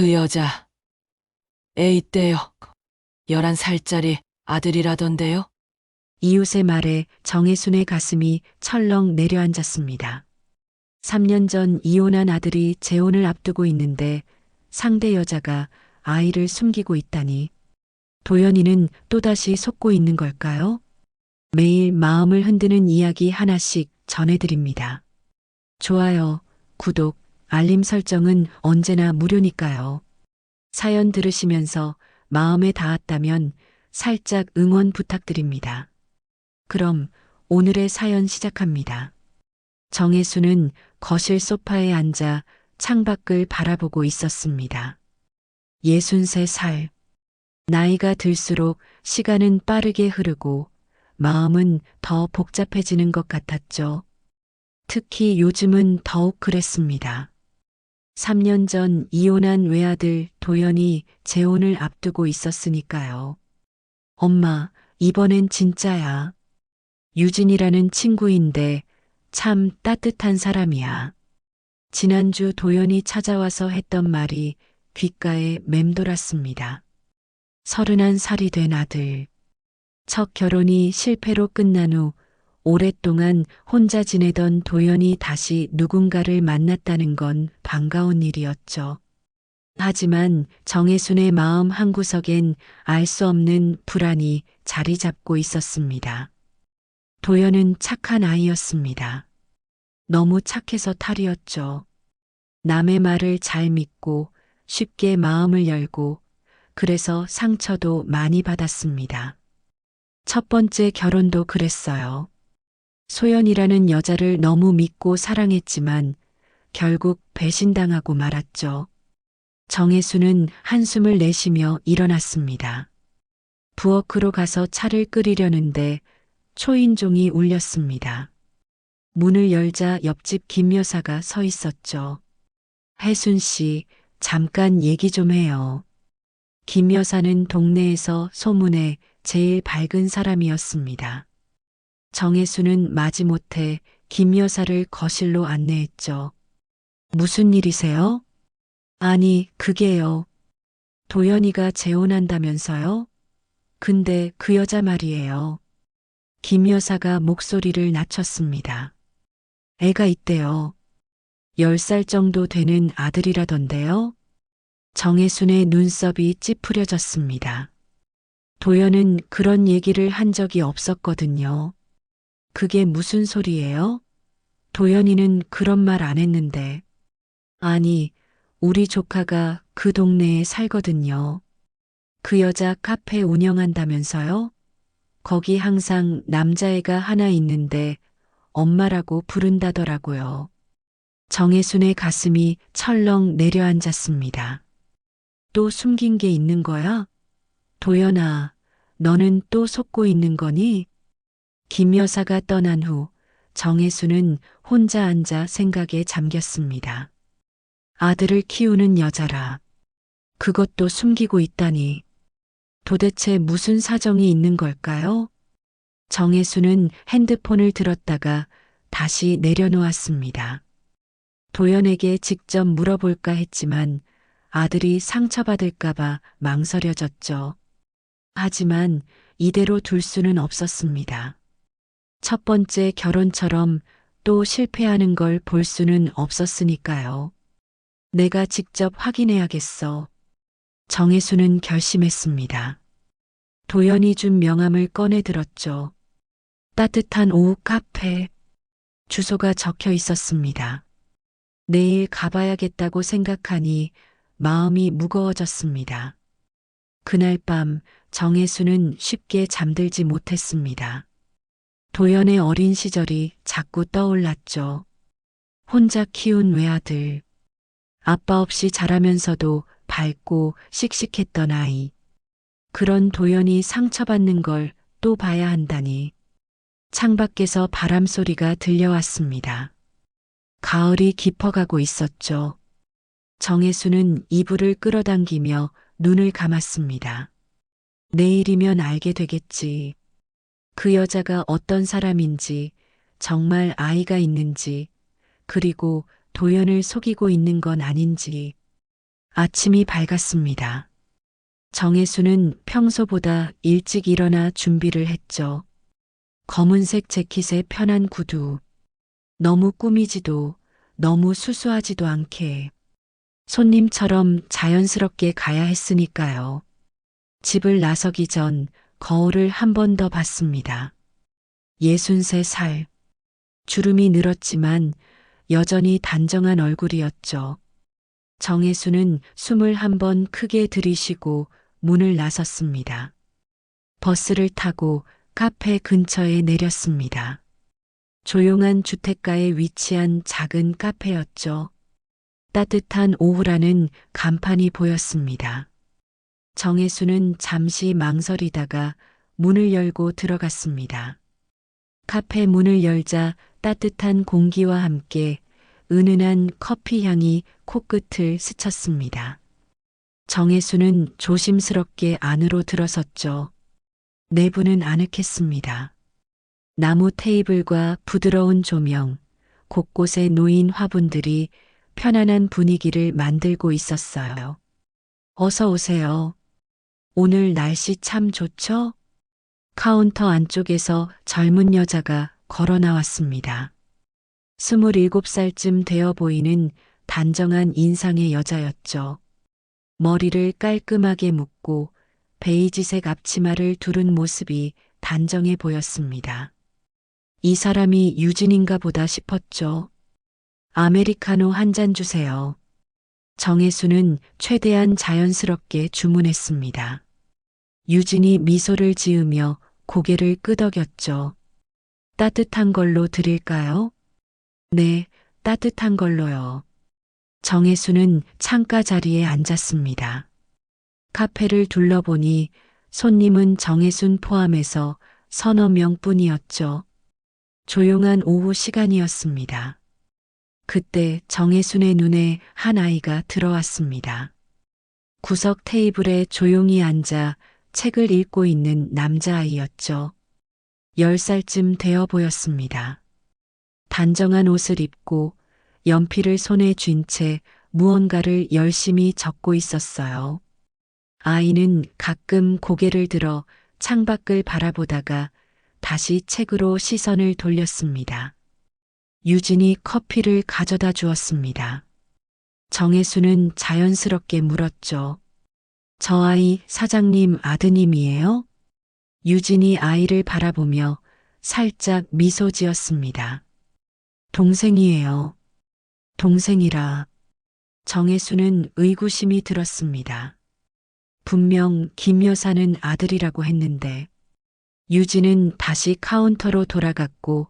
그 여자, 애 있대요. 11살짜리 아들이라던데요. 이웃의 말에 정혜순의 가슴이 철렁 내려앉았습니다. 3년 전 이혼한 아들이 재혼을 앞두고 있는데 상대 여자가 아이를 숨기고 있다니 도연이는 또다시 속고 있는 걸까요? 매일 마음을 흔드는 이야기 하나씩 전해드립니다. 좋아요, 구독, 알림 설정은 언제나 무료니까요. 사연 들으시면서 마음에 닿았다면 살짝 응원 부탁드립니다. 그럼 오늘의 사연 시작합니다. 정혜수는 거실 소파에 앉아 창밖을 바라보고 있었습니다. 63살. 나이가 들수록 시간은 빠르게 흐르고 마음은 더 복잡해지는 것 같았죠. 특히 요즘은 더욱 그랬습니다. 3년 전 이혼한 외아들 도연이 재혼을 앞두고 있었으니까요. 엄마, 이번엔 진짜야. 유진이라는 친구인데 참 따뜻한 사람이야. 지난주 도연이 찾아와서 했던 말이 귓가에 맴돌았습니다. 31살이 된 아들. 첫 결혼이 실패로 끝난 후 오랫동안 혼자 지내던 도연이 다시 누군가를 만났다는 건 반가운 일이었죠. 하지만 정혜순의 마음 한구석엔 알 수 없는 불안이 자리 잡고 있었습니다. 도연은 착한 아이였습니다. 너무 착해서 탈이었죠. 남의 말을 잘 믿고 쉽게 마음을 열고 그래서 상처도 많이 받았습니다. 첫 번째 결혼도 그랬어요. 소연이라는 여자를 너무 믿고 사랑했지만 결국 배신당하고 말았죠. 정혜수는 한숨을 내쉬며 일어났습니다. 부엌으로 가서 차를 끓이려는데 초인종이 울렸습니다. 문을 열자 옆집 김 여사가 서 있었죠. 혜순 씨, 잠깐 얘기 좀 해요. 김 여사는 동네에서 소문에 제일 밝은 사람이었습니다. 정혜수는 마지못해 김 여사를 거실로 안내했죠. 무슨 일이세요? 아니, 그게요. 도연이가 재혼한다면서요? 근데 그 여자 말이에요. 김 여사가 목소리를 낮췄습니다. 애가 있대요. 10살 정도 되는 아들이라던데요. 정혜순의 눈썹이 찌푸려졌습니다. 도연은 그런 얘기를 한 적이 없었거든요. 그게 무슨 소리예요? 도연이는 그런 말 안 했는데. 아니, 우리 조카가 그 동네에 살거든요. 그 여자 카페 운영한다면서요? 거기 항상 남자애가 하나 있는데 엄마라고 부른다더라고요. 정혜순의 가슴이 철렁 내려앉았습니다. 또 숨긴 게 있는 거야? 도연아, 너는 또 속고 있는 거니? 김 여사가 떠난 후 정혜수는 혼자 앉아 생각에 잠겼습니다. 아들을 키우는 여자라. 그것도 숨기고 있다니. 도대체 무슨 사정이 있는 걸까요? 정혜수는 핸드폰을 들었다가 다시 내려놓았습니다. 도연에게 직접 물어볼까 했지만 아들이 상처받을까봐 망설여졌죠. 하지만 이대로 둘 수는 없었습니다. 첫 번째 결혼처럼 또 실패하는 걸 볼 수는 없었으니까요. 내가 직접 확인해야겠어. 정혜수는 결심했습니다. 도연이 준 명함을 꺼내 들었죠. 따뜻한 오후 카페. 주소가 적혀 있었습니다. 내일 가봐야겠다고 생각하니 마음이 무거워졌습니다. 그날 밤 정혜수는 쉽게 잠들지 못했습니다. 도연의 어린 시절이 자꾸 떠올랐죠. 혼자 키운 외아들. 아빠 없이 자라면서도 밝고 씩씩했던 아이. 그런 도연이 상처받는 걸 또 봐야 한다니. 창밖에서 바람 소리가 들려왔습니다. 가을이 깊어가고 있었죠. 정혜수는 이불을 끌어당기며 눈을 감았습니다. 내일이면 알게 되겠지. 그 여자가 어떤 사람인지, 정말 아이가 있는지, 그리고 도연을 속이고 있는 건 아닌지. 아침이 밝았습니다. 정혜수는 평소보다 일찍 일어나 준비를 했죠. 검은색 재킷에 편한 구두. 너무 꾸미지도 너무 수수하지도 않게. 손님처럼 자연스럽게 가야 했으니까요. 집을 나서기 전 거울을 한 번 더 봤습니다. 63살. 주름이 늘었지만 여전히 단정한 얼굴이었죠. 정혜수는 숨을 한 번 크게 들이쉬고 문을 나섰습니다. 버스를 타고 카페 근처에 내렸습니다. 조용한 주택가에 위치한 작은 카페였죠. 따뜻한 오후라는 간판이 보였습니다. 정혜수는 잠시 망설이다가 문을 열고 들어갔습니다. 카페 문을 열자 따뜻한 공기와 함께 은은한 커피 향이 코끝을 스쳤습니다. 정혜수는 조심스럽게 안으로 들어섰죠. 내부는 아늑했습니다. 나무 테이블과 부드러운 조명, 곳곳에 놓인 화분들이 편안한 분위기를 만들고 있었어요. 어서 오세요. 오늘 날씨 참 좋죠? 카운터 안쪽에서 젊은 여자가 걸어 나왔습니다. 27살쯤 되어 보이는 단정한 인상의 여자였죠. 머리를 깔끔하게 묶고 베이지색 앞치마를 두른 모습이 단정해 보였습니다. 이 사람이 유진인가 보다 싶었죠. 아메리카노 한 잔 주세요. 정혜수는 최대한 자연스럽게 주문했습니다. 유진이 미소를 지으며 고개를 끄덕였죠. 따뜻한 걸로 드릴까요? 네, 따뜻한 걸로요. 정혜수는 창가 자리에 앉았습니다. 카페를 둘러보니 손님은 정혜순 포함해서 서너 명뿐이었죠. 조용한 오후 시간이었습니다. 그때 정혜순의 눈에 한 아이가 들어왔습니다. 구석 테이블에 조용히 앉아 책을 읽고 있는 남자아이였죠. 10살쯤 되어 보였습니다. 단정한 옷을 입고 연필을 손에 쥔 채 무언가를 열심히 적고 있었어요. 아이는 가끔 고개를 들어 창밖을 바라보다가 다시 책으로 시선을 돌렸습니다. 유진이 커피를 가져다 주었습니다. 정혜수는 자연스럽게 물었죠. 저 아이 사장님 아드님이에요? 유진이 아이를 바라보며 살짝 미소 지었습니다. 동생이에요. 동생이라. 정혜수는 의구심이 들었습니다. 분명 김 여사는 아들이라고 했는데. 유진은 다시 카운터로 돌아갔고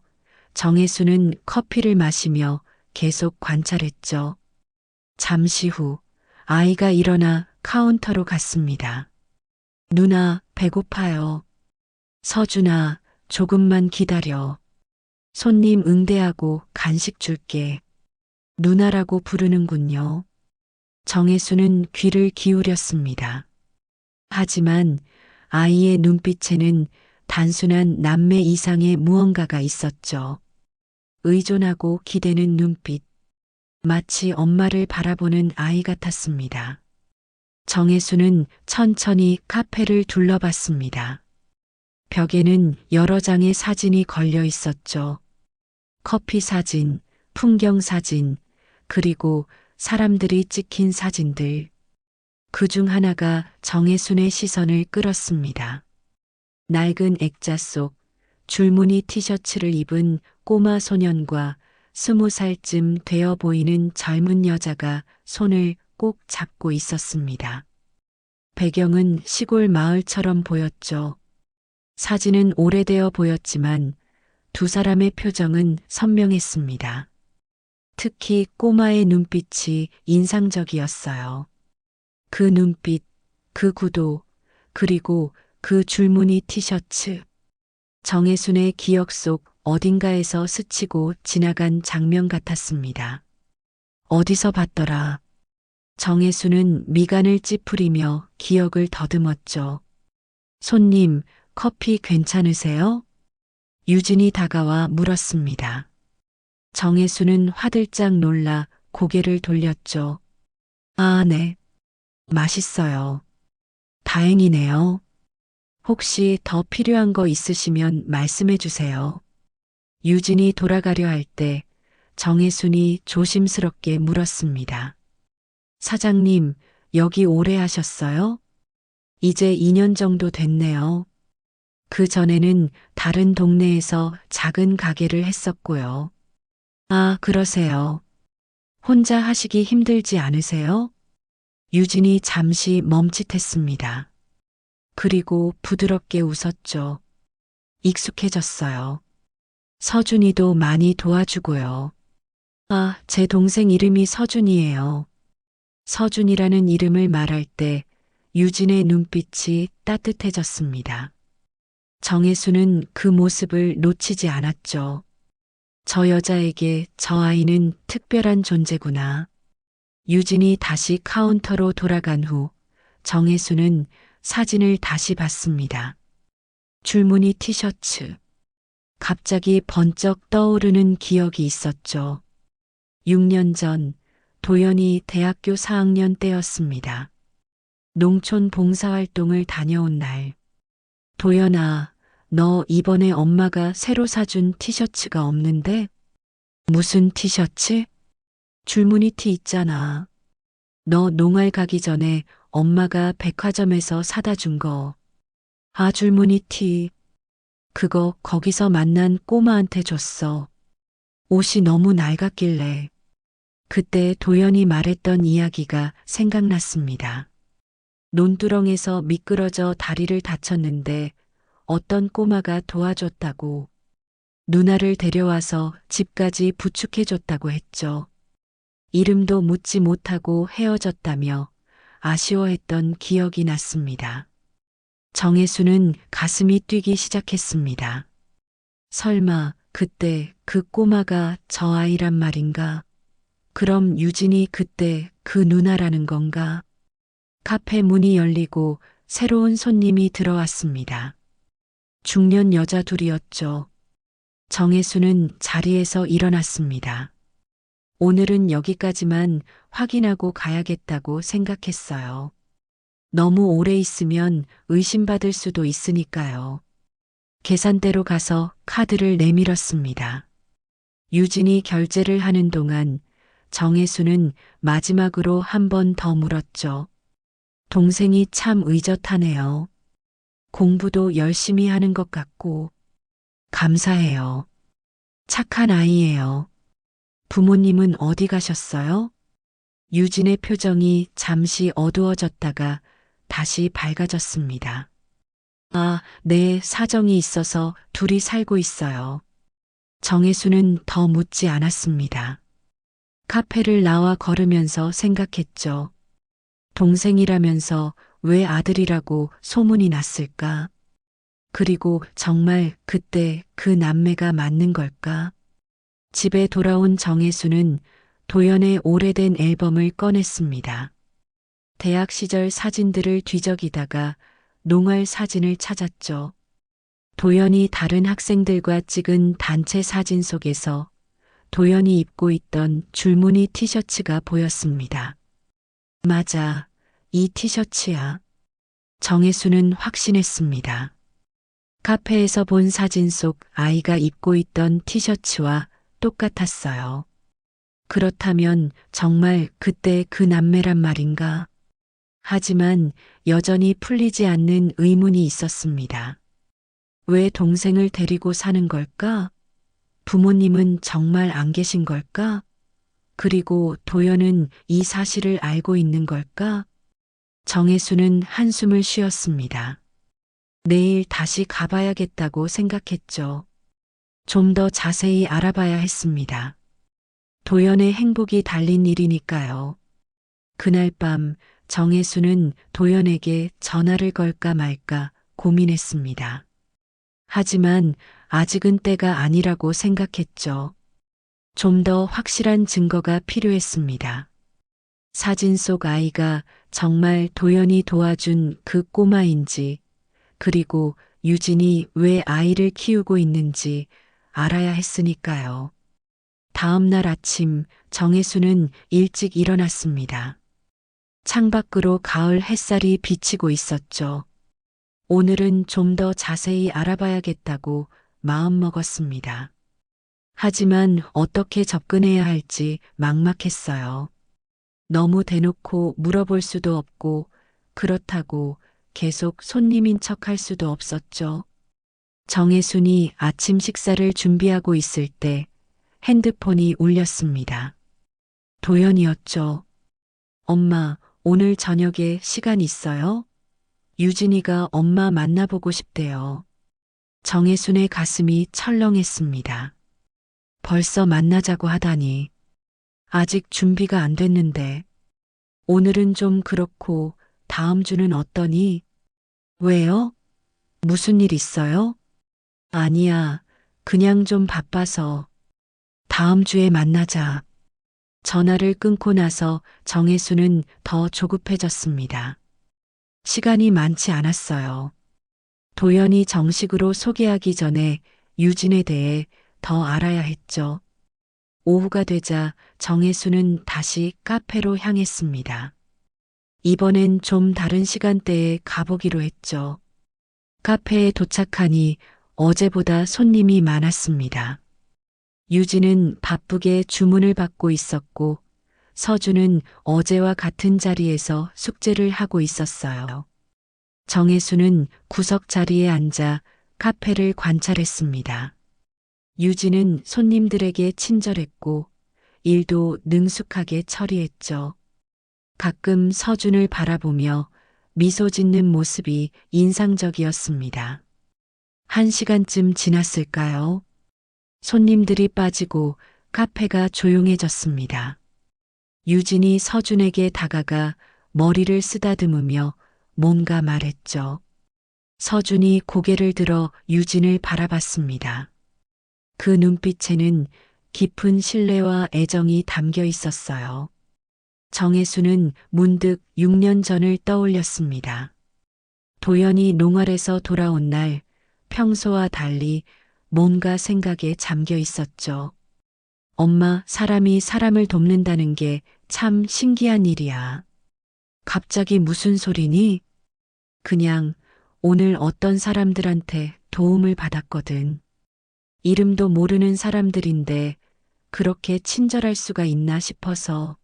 정혜수는 커피를 마시며 계속 관찰했죠. 잠시 후 아이가 일어나 카운터로 갔습니다. 누나, 배고파요. 서준아, 조금만 기다려. 손님 응대하고 간식 줄게. 누나라고 부르는군요. 정혜수는 귀를 기울였습니다. 하지만 아이의 눈빛에는 단순한 남매 이상의 무언가가 있었죠. 의존하고 기대는 눈빛. 마치 엄마를 바라보는 아이 같았습니다. 정혜수는 천천히 카페를 둘러봤습니다. 벽에는 여러 장의 사진이 걸려 있었죠. 커피 사진, 풍경 사진, 그리고 사람들이 찍힌 사진들. 그중 하나가 정혜순의 시선을 끌었습니다. 낡은 액자 속 줄무늬 티셔츠를 입은 꼬마 소년과 20살쯤 되어 보이는 젊은 여자가 손을 꼭 잡고 있었습니다. 배경은 시골 마을처럼 보였죠. 사진은 오래되어 보였지만 두 사람의 표정은 선명했습니다. 특히 꼬마의 눈빛이 인상적이었어요. 그 눈빛, 그 구도, 그리고 그 줄무늬 티셔츠. 정혜순의 기억 속 어딘가에서 스치고 지나간 장면 같았습니다. 어디서 봤더라. 정혜순은 미간을 찌푸리며 기억을 더듬었죠. 손님, 커피 괜찮으세요? 유진이 다가와 물었습니다. 정혜순은 화들짝 놀라 고개를 돌렸죠. 아, 네. 맛있어요. 다행이네요. 혹시 더 필요한 거 있으시면 말씀해 주세요. 유진이 돌아가려 할 때 정혜순이 조심스럽게 물었습니다. 사장님, 여기 오래 하셨어요? 이제 2년 정도 됐네요. 그 전에는 다른 동네에서 작은 가게를 했었고요. 아, 그러세요. 혼자 하시기 힘들지 않으세요? 유진이 잠시 멈칫했습니다. 그리고 부드럽게 웃었죠. 익숙해졌어요. 서준이도 많이 도와주고요. 아, 제 동생 이름이 서준이에요. 서준이라는 이름을 말할 때 유진의 눈빛이 따뜻해졌습니다. 정혜수는 그 모습을 놓치지 않았죠. 저 여자에게 저 아이는 특별한 존재구나. 유진이 다시 카운터로 돌아간 후 정혜수는 사진을 다시 봤습니다. 줄무늬 티셔츠. 갑자기 번쩍 떠오르는 기억이 있었죠. 6년 전 도연이 대학교 4학년 때였습니다. 농촌 봉사활동을 다녀온 날. 도연아, 너 이번에 엄마가 새로 사준 티셔츠가 없는데? 무슨 티셔츠? 줄무늬 티 있잖아. 너 농활 가기 전에 엄마가 백화점에서 사다 준 거. 아, 줄무늬 티. 그거 거기서 만난 꼬마한테 줬어. 옷이 너무 낡았길래. 그때 도연이 말했던 이야기가 생각났습니다. 논두렁에서 미끄러져 다리를 다쳤는데 어떤 꼬마가 도와줬다고, 누나를 데려와서 집까지 부축해줬다고 했죠. 이름도 묻지 못하고 헤어졌다며 아쉬워했던 기억이 났습니다. 정혜수는 가슴이 뛰기 시작했습니다. 설마 그때 그 꼬마가 저 아이란 말인가? 그럼 유진이 그때 그 누나라는 건가? 카페 문이 열리고 새로운 손님이 들어왔습니다. 중년 여자 둘이었죠. 정혜수는 자리에서 일어났습니다. 오늘은 여기까지만 확인하고 가야겠다고 생각했어요. 너무 오래 있으면 의심받을 수도 있으니까요. 계산대로 가서 카드를 내밀었습니다. 유진이 결제를 하는 동안 정혜수는 마지막으로 한 번 더 물었죠. 동생이 참 의젓하네요. 공부도 열심히 하는 것 같고. 감사해요. 착한 아이예요. 부모님은 어디 가셨어요? 유진의 표정이 잠시 어두워졌다가 다시 밝아졌습니다. 아, 네, 사정이 있어서 둘이 살고 있어요. 정혜수는 더 묻지 않았습니다. 카페를 나와 걸으면서 생각했죠. 동생이라면서 왜 아들이라고 소문이 났을까? 그리고 정말 그때 그 남매가 맞는 걸까? 집에 돌아온 정혜수는 도연의 오래된 앨범을 꺼냈습니다. 대학 시절 사진들을 뒤적이다가 농활 사진을 찾았죠. 도연이 다른 학생들과 찍은 단체 사진 속에서 도연이 입고 있던 줄무늬 티셔츠가 보였습니다. 맞아, 이 티셔츠야. 정혜수는 확신했습니다. 카페에서 본 사진 속 아이가 입고 있던 티셔츠와 똑같았어요. 그렇다면 정말 그때 그 남매란 말인가? 하지만 여전히 풀리지 않는 의문이 있었습니다. 왜 동생을 데리고 사는 걸까? 부모님은 정말 안 계신 걸까? 그리고 도연은 이 사실을 알고 있는 걸까? 정혜수는 한숨을 쉬었습니다. 내일 다시 가봐야겠다고 생각했죠. 좀 더 자세히 알아봐야 했습니다. 도연의 행복이 달린 일이니까요. 그날 밤 정혜수는 도연에게 전화를 걸까 말까 고민했습니다. 하지만 아직은 때가 아니라고 생각했죠. 좀 더 확실한 증거가 필요했습니다. 사진 속 아이가 정말 도연이 도와준 그 꼬마인지, 그리고 유진이 왜 아이를 키우고 있는지 알아야 했으니까요. 다음 날 아침 정혜수는 일찍 일어났습니다. 창밖으로 가을 햇살이 비치고 있었죠. 오늘은 좀 더 자세히 알아봐야겠다고 마음먹었습니다. 하지만 어떻게 접근해야 할지 막막했어요. 너무 대놓고 물어볼 수도 없고 그렇다고 계속 손님인 척 할 수도 없었죠. 정혜순이 아침 식사를 준비하고 있을 때 핸드폰이 울렸습니다. 도연이었죠. 엄마, 오늘 저녁에 시간 있어요? 유진이가 엄마 만나보고 싶대요. 정혜순의 가슴이 철렁했습니다. 벌써 만나자고 하다니. 아직 준비가 안 됐는데. 오늘은 좀 그렇고 다음 주는 어떠니? 왜요? 무슨 일 있어요? 아니야. 그냥 좀 바빠서. 다음 주에 만나자. 전화를 끊고 나서 정혜수는 더 조급해졌습니다. 시간이 많지 않았어요. 도연이 정식으로 소개하기 전에 유진에 대해 더 알아야 했죠. 오후가 되자 정혜수는 다시 카페로 향했습니다. 이번엔 좀 다른 시간대에 가보기로 했죠. 카페에 도착하니 어제보다 손님이 많았습니다. 유진은 바쁘게 주문을 받고 있었고 서준은 어제와 같은 자리에서 숙제를 하고 있었어요. 정혜수는 구석 자리에 앉아 카페를 관찰했습니다. 유진은 손님들에게 친절했고 일도 능숙하게 처리했죠. 가끔 서준을 바라보며 미소 짓는 모습이 인상적이었습니다. 1시간쯤 지났을까요? 손님들이 빠지고 카페가 조용해졌습니다. 유진이 서준에게 다가가 머리를 쓰다듬으며 뭔가 말했죠. 서준이 고개를 들어 유진을 바라봤습니다. 그 눈빛에는 깊은 신뢰와 애정이 담겨 있었어요. 정혜수는 문득 6년 전을 떠올렸습니다. 도연이 농활에서 돌아온 날 평소와 달리 뭔가 생각에 잠겨 있었죠. 엄마, 사람이 사람을 돕는다는 게 참 신기한 일이야. 갑자기 무슨 소리니? 그냥 오늘 어떤 사람들한테 도움을 받았거든. 이름도 모르는 사람들인데 그렇게 친절할 수가 있나 싶어서.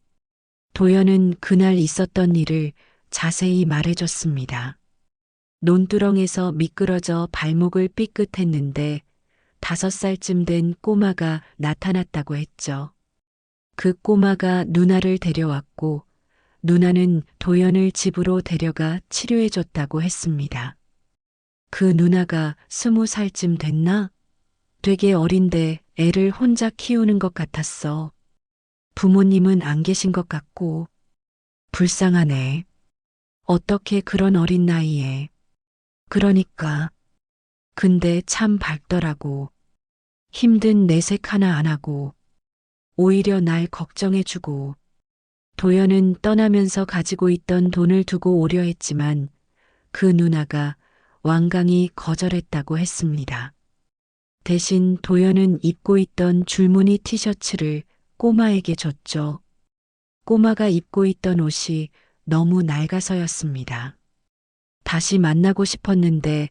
도연은 그날 있었던 일을 자세히 말해줬습니다. 논두렁에서 미끄러져 발목을 삐끗했는데 5살쯤 된 꼬마가 나타났다고 했죠. 그 꼬마가 누나를 데려왔고 누나는 도연을 집으로 데려가 치료해줬다고 했습니다. 그 누나가 20살쯤 됐나? 되게 어린데 애를 혼자 키우는 것 같았어. 부모님은 안 계신 것 같고. 불쌍하네. 어떻게 그런 어린 나이에. 그러니까. 근데 참 밝더라고. 힘든 내색 하나 안 하고. 오히려 날 걱정해주고. 도연은 떠나면서 가지고 있던 돈을 두고 오려 했지만 그 누나가 완강히 거절했다고 했습니다. 대신 도연은 입고 있던 줄무늬 티셔츠를 꼬마에게 줬죠. 꼬마가 입고 있던 옷이 너무 낡아서였습니다. 다시 만나고 싶었는데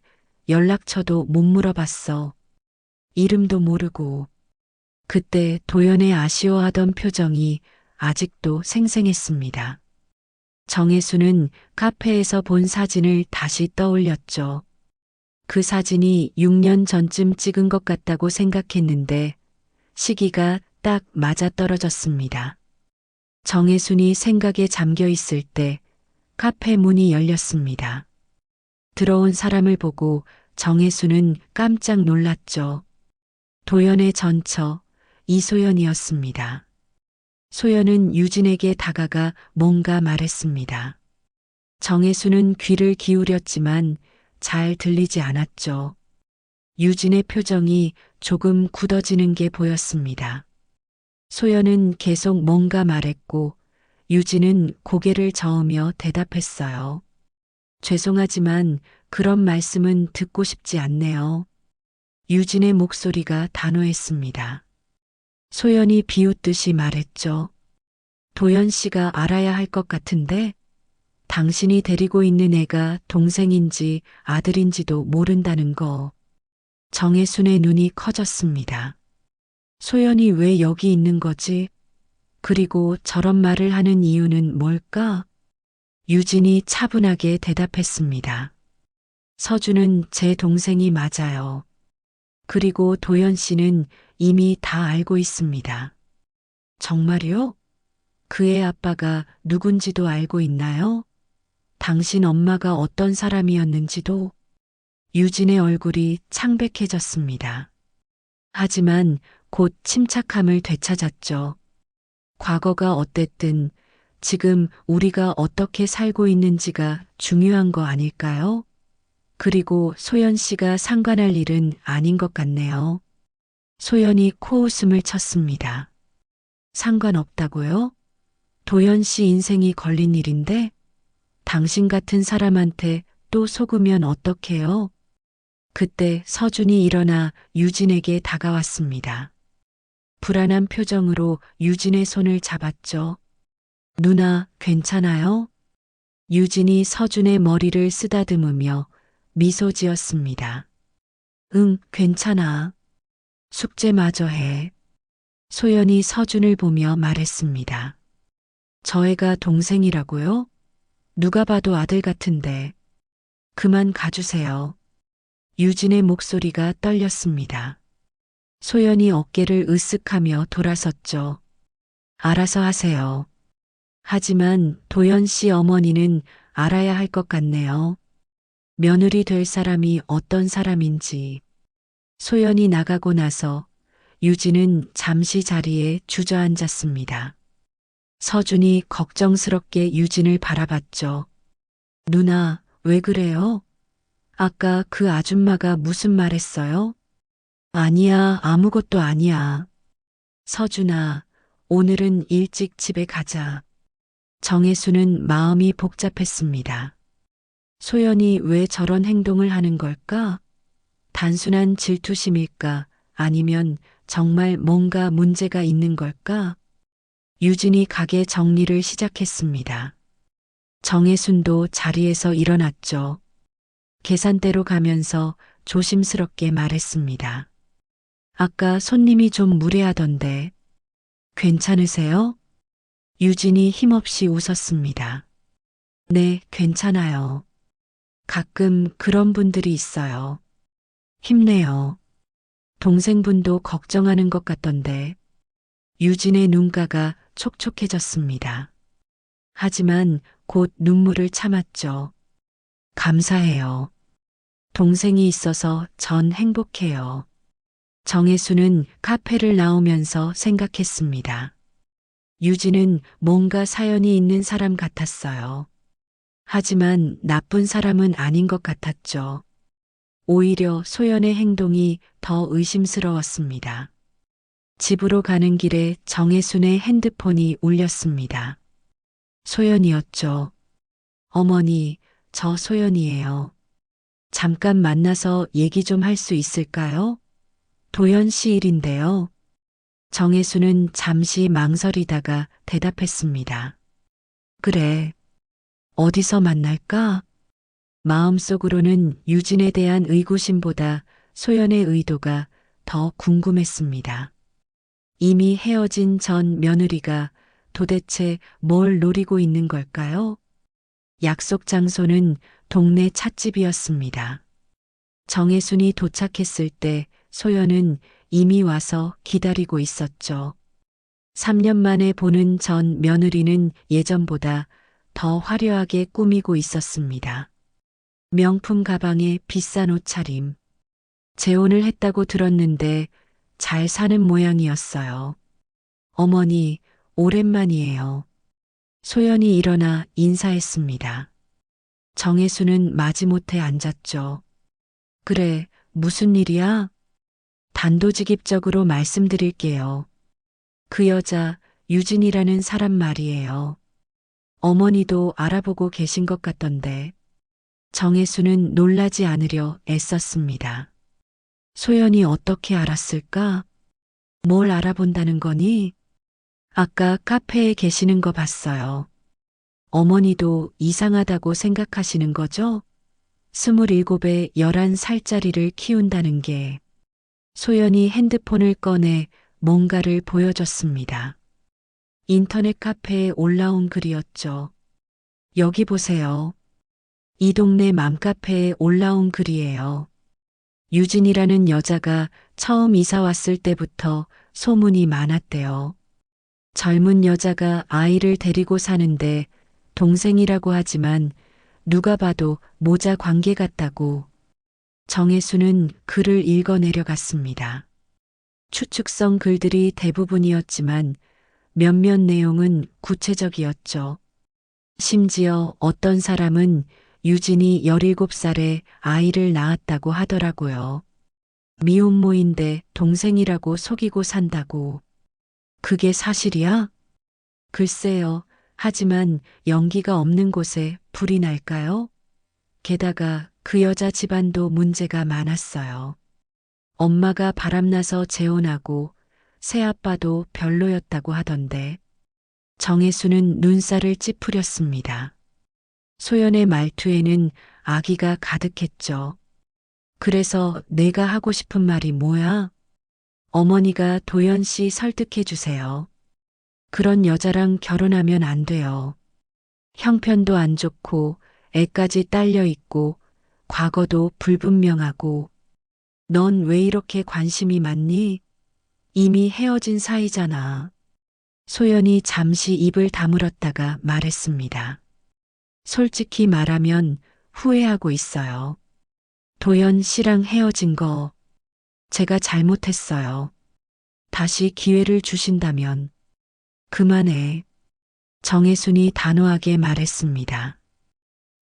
연락처도 못 물어봤어. 이름도 모르고. 그때 도연의 아쉬워하던 표정이 아직도 생생했습니다. 정혜수는 카페에서 본 사진을 다시 떠올렸죠. 그 사진이 6년 전쯤 찍은 것 같다고 생각했는데 시기가 딱 맞아떨어졌습니다. 정혜순이 생각에 잠겨 있을 때 카페 문이 열렸습니다. 들어온 사람을 보고 정혜순은 깜짝 놀랐죠. 도연의 전처 이소연이었습니다. 소연은 유진에게 다가가 뭔가 말했습니다. 정혜수는 귀를 기울였지만 잘 들리지 않았죠. 유진의 표정이 조금 굳어지는 게 보였습니다. 소연은 계속 뭔가 말했고 유진은 고개를 저으며 대답했어요. 죄송하지만 그런 말씀은 듣고 싶지 않네요. 유진의 목소리가 단호했습니다. 소연이 비웃듯이 말했죠. 도연 씨가 알아야 할 것 같은데 당신이 데리고 있는 애가 동생인지 아들인지도 모른다는 거. 정혜순의 눈이 커졌습니다. 소연이 왜 여기 있는 거지? 그리고 저런 말을 하는 이유는 뭘까? 유진이 차분하게 대답했습니다. 서준은 제 동생이 맞아요. 그리고 도연 씨는 이미 다 알고 있습니다. 정말요? 그의 아빠가 누군지도 알고 있나요? 당신 엄마가 어떤 사람이었는지도? 유진의 얼굴이 창백해졌습니다. 하지만 곧 침착함을 되찾았죠. 과거가 어땠든 지금 우리가 어떻게 살고 있는지가 중요한 거 아닐까요? 그리고 소연 씨가 상관할 일은 아닌 것 같네요. 소연이 코웃음을 쳤습니다. 상관없다고요? 도연 씨 인생이 걸린 일인데 당신 같은 사람한테 또 속으면 어떡해요? 그때 서준이 일어나 유진에게 다가왔습니다. 불안한 표정으로 유진의 손을 잡았죠. 누나, 괜찮아요? 유진이 서준의 머리를 쓰다듬으며 미소 지었습니다. 응, 괜찮아. 숙제 마저 해. 소연이 서준을 보며 말했습니다. 저 애가 동생이라고요? 누가 봐도 아들 같은데. 그만 가주세요. 유진의 목소리가 떨렸습니다. 소연이 어깨를 으쓱하며 돌아섰죠. 알아서 하세요. 하지만 도연 씨 어머니는 알아야 할 것 같네요. 며느리 될 사람이 어떤 사람인지. 소연이 나가고 나서 유진은 잠시 자리에 주저앉았습니다. 서준이 걱정스럽게 유진을 바라봤죠. 누나, 왜 그래요? 아까 그 아줌마가 무슨 말 했어요? 아니야, 아무것도 아니야. 서준아, 오늘은 일찍 집에 가자. 정혜수는 마음이 복잡했습니다. 소연이 왜 저런 행동을 하는 걸까? 단순한 질투심일까? 아니면 정말 뭔가 문제가 있는 걸까? 유진이 가게 정리를 시작했습니다. 정혜순도 자리에서 일어났죠. 계산대로 가면서 조심스럽게 말했습니다. 아까 손님이 좀 무례하던데 괜찮으세요? 유진이 힘없이 웃었습니다. 네, 괜찮아요. 가끔 그런 분들이 있어요. 힘내요. 동생분도 걱정하는 것 같던데. 유진의 눈가가 촉촉해졌습니다. 하지만 곧 눈물을 참았죠. 감사해요. 동생이 있어서 전 행복해요. 정혜수는 카페를 나오면서 생각했습니다. 유진은 뭔가 사연이 있는 사람 같았어요. 하지만 나쁜 사람은 아닌 것 같았죠. 오히려 소연의 행동이 더 의심스러웠습니다. 집으로 가는 길에 정혜순의 핸드폰이 울렸습니다. 소연이었죠. 어머니, 저 소연이에요. 잠깐 만나서 얘기 좀 할 수 있을까요? 도연 씨 일인데요. 정혜수는 잠시 망설이다가 대답했습니다. 그래. 어디서 만날까? 마음속으로는 유진에 대한 의구심보다 소연의 의도가 더 궁금했습니다. 이미 헤어진 전 며느리가 도대체 뭘 노리고 있는 걸까요? 약속 장소는 동네 찻집이었습니다. 정혜순이 도착했을 때 소연은 이미 와서 기다리고 있었죠. 3년 만에 보는 전 며느리는 예전보다 더 화려하게 꾸미고 있었습니다. 명품 가방에 비싼 옷차림. 재혼을 했다고 들었는데 잘 사는 모양이었어요. 어머니, 오랜만이에요. 소연이 일어나 인사했습니다. 정혜수는 마지못해 앉았죠. 그래, 무슨 일이야? 단도직입적으로 말씀드릴게요. 그 여자 유진이라는 사람 말이에요. 어머니도 알아보고 계신 것 같던데. 정혜수는 놀라지 않으려 애썼습니다. 소연이 어떻게 알았을까? 뭘 알아본다는 거니? 아까 카페에 계시는 거 봤어요. 어머니도 이상하다고 생각하시는 거죠? 27에 11살짜리를 키운다는 게. 소연이 핸드폰을 꺼내 뭔가를 보여줬습니다. 인터넷 카페에 올라온 글이었죠. 여기 보세요. 이 동네 맘카페에 올라온 글이에요. 유진이라는 여자가 처음 이사 왔을 때부터 소문이 많았대요. 젊은 여자가 아이를 데리고 사는데 동생이라고 하지만 누가 봐도 모자 관계 같다고. 정혜수는 글을 읽어 내려갔습니다. 추측성 글들이 대부분이었지만 몇몇 내용은 구체적이었죠. 심지어 어떤 사람은 유진이 17살에 아이를 낳았다고 하더라고요. 미혼모인데 동생이라고 속이고 산다고. 그게 사실이야? 글쎄요. 하지만 연기가 없는 곳에 불이 날까요? 게다가 그 여자 집안도 문제가 많았어요. 엄마가 바람나서 재혼하고 새아빠도 별로였다고 하던데. 정혜수는 눈살을 찌푸렸습니다. 소연의 말투에는 악의가 가득했죠. 그래서 내가 하고 싶은 말이 뭐야? 어머니가 도연 씨 설득해 주세요. 그런 여자랑 결혼하면 안 돼요. 형편도 안 좋고 애까지 딸려 있고 과거도 불분명하고. 넌 왜 이렇게 관심이 많니? 이미 헤어진 사이잖아. 소연이 잠시 입을 다물었다가 말했습니다. 솔직히 말하면 후회하고 있어요. 도연 씨랑 헤어진 거 제가 잘못했어요. 다시 기회를 주신다면 그만해. 정혜순이 단호하게 말했습니다.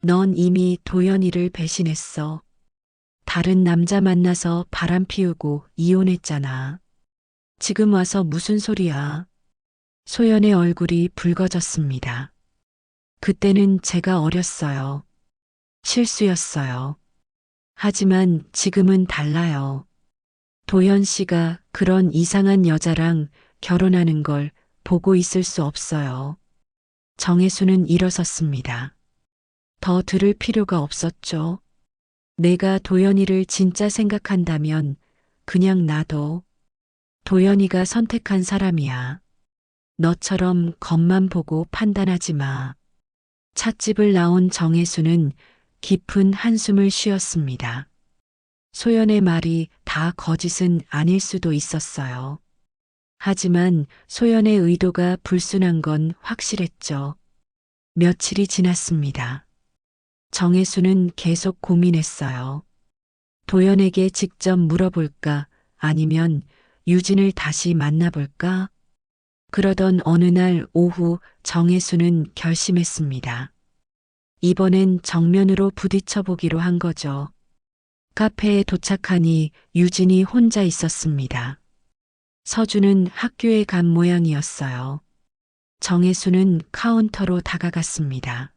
넌 이미 도연이를 배신했어. 다른 남자 만나서 바람 피우고 이혼했잖아. 지금 와서 무슨 소리야? 소연의 얼굴이 붉어졌습니다. 그때는 제가 어렸어요. 실수였어요. 하지만 지금은 달라요. 도연 씨가 그런 이상한 여자랑 결혼하는 걸 보고 있을 수 없어요. 정혜수는 일어섰습니다. 더 들을 필요가 없었죠. 내가 도연이를 진짜 생각한다면 그냥 놔둬. 도연이가 선택한 사람이야. 너처럼 겉만 보고 판단하지 마. 찻집을 나온 정혜수는 깊은 한숨을 쉬었습니다. 소연의 말이 다 거짓은 아닐 수도 있었어요. 하지만 소연의 의도가 불순한 건 확실했죠. 며칠이 지났습니다. 정혜수는 계속 고민했어요. 도연에게 직접 물어볼까 아니면 유진을 다시 만나볼까? 그러던 어느 날 오후 정혜수는 결심했습니다. 이번엔 정면으로 부딪혀 보기로 한 거죠. 카페에 도착하니 유진이 혼자 있었습니다. 서준은 학교에 간 모양이었어요. 정혜수는 카운터로 다가갔습니다.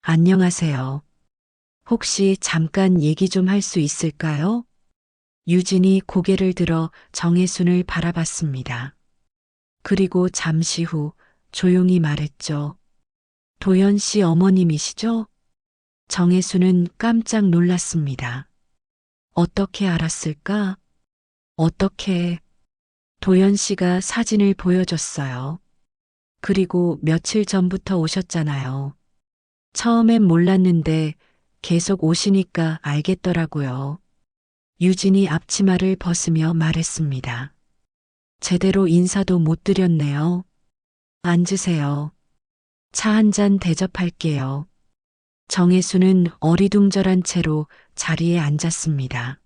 안녕하세요. 혹시 잠깐 얘기 좀 할 수 있을까요? 유진이 고개를 들어 정혜순을 바라봤습니다. 그리고 잠시 후 조용히 말했죠. 도연 씨 어머님이시죠? 정혜순은 깜짝 놀랐습니다. 어떻게 알았을까? 어떻게? 도연 씨가 사진을 보여줬어요. 그리고 며칠 전부터 오셨잖아요. 처음엔 몰랐는데 계속 오시니까 알겠더라고요. 유진이 앞치마를 벗으며 말했습니다. 제대로 인사도 못 드렸네요. 앉으세요. 차 한 잔 대접할게요. 정혜수는 어리둥절한 채로 자리에 앉았습니다.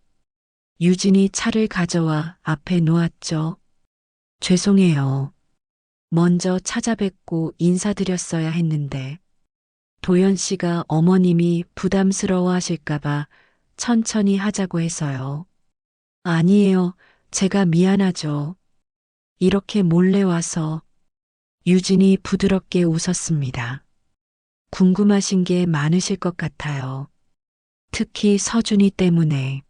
유진이 차를 가져와 앞에 놓았죠. 죄송해요. 먼저 찾아뵙고 인사드렸어야 했는데. 도연 씨가 어머님이 부담스러워 하실까봐 천천히 하자고 해서요. 아니에요. 제가 미안하죠. 이렇게 몰래 와서. 유진이 부드럽게 웃었습니다. 궁금하신 게 많으실 것 같아요. 특히 서준이 때문에.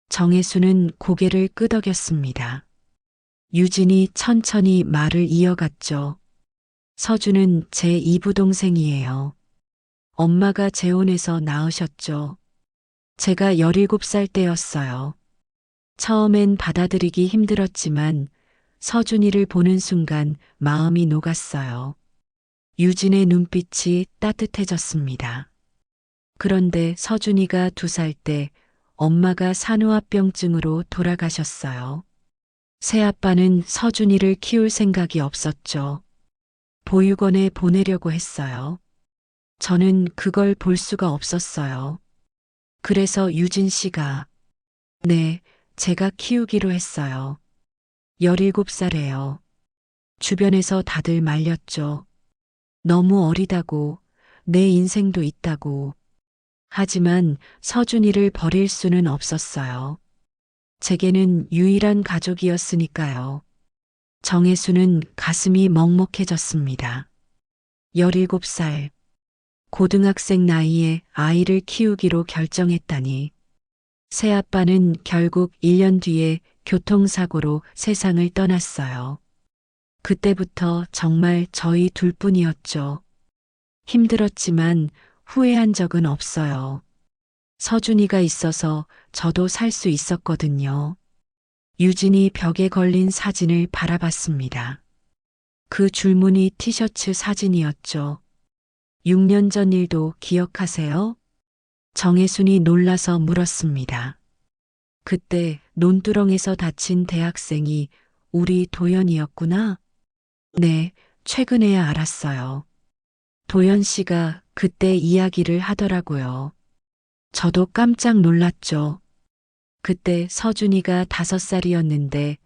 정혜수는 고개를 끄덕였습니다. 유진이 천천히 말을 이어갔죠. 서준은 제 이부동생이에요. 엄마가 재혼해서 낳으셨죠. 제가 17살 때였어요. 처음엔 받아들이기 힘들었지만 서준이를 보는 순간 마음이 녹았어요. 유진의 눈빛이 따뜻해졌습니다. 그런데 서준이가 2살 때 엄마가 산후화병증으로 돌아가셨어요. 새아빠는 서준이를 키울 생각이 없었죠. 보육원에 보내려고 했어요. 저는 그걸 볼 수가 없었어요. 그래서 유진 씨가, 네, 제가 키우기로 했어요. 17살에요. 주변에서 다들 말렸죠. 너무 어리다고, 내 인생도 있다고. 하지만 서준이를 버릴 수는 없었어요. 제게는 유일한 가족이었으니까요. 정혜수는 가슴이 먹먹해졌습니다. 17살. 고등학생 나이에 아이를 키우기로 결정했다니. 새아빠는 결국 1년 뒤에 교통사고로 세상을 떠났어요. 그때부터 정말 저희 둘뿐이었죠. 힘들었지만 후회한 적은 없어요. 서준이가 있어서 저도 살 수 있었거든요. 유진이 벽에 걸린 사진을 바라봤습니다. 그 줄무늬 티셔츠 사진이었죠. 6년 전 일도 기억하세요? 정혜순이 놀라서 물었습니다. 그때 논두렁에서 다친 대학생이 우리 도연이었구나? 네, 최근에야 알았어요. 도연 씨가 그때 이야기를 하더라고요. 저도 깜짝 놀랐죠. 그때 서준이가 5살이었는데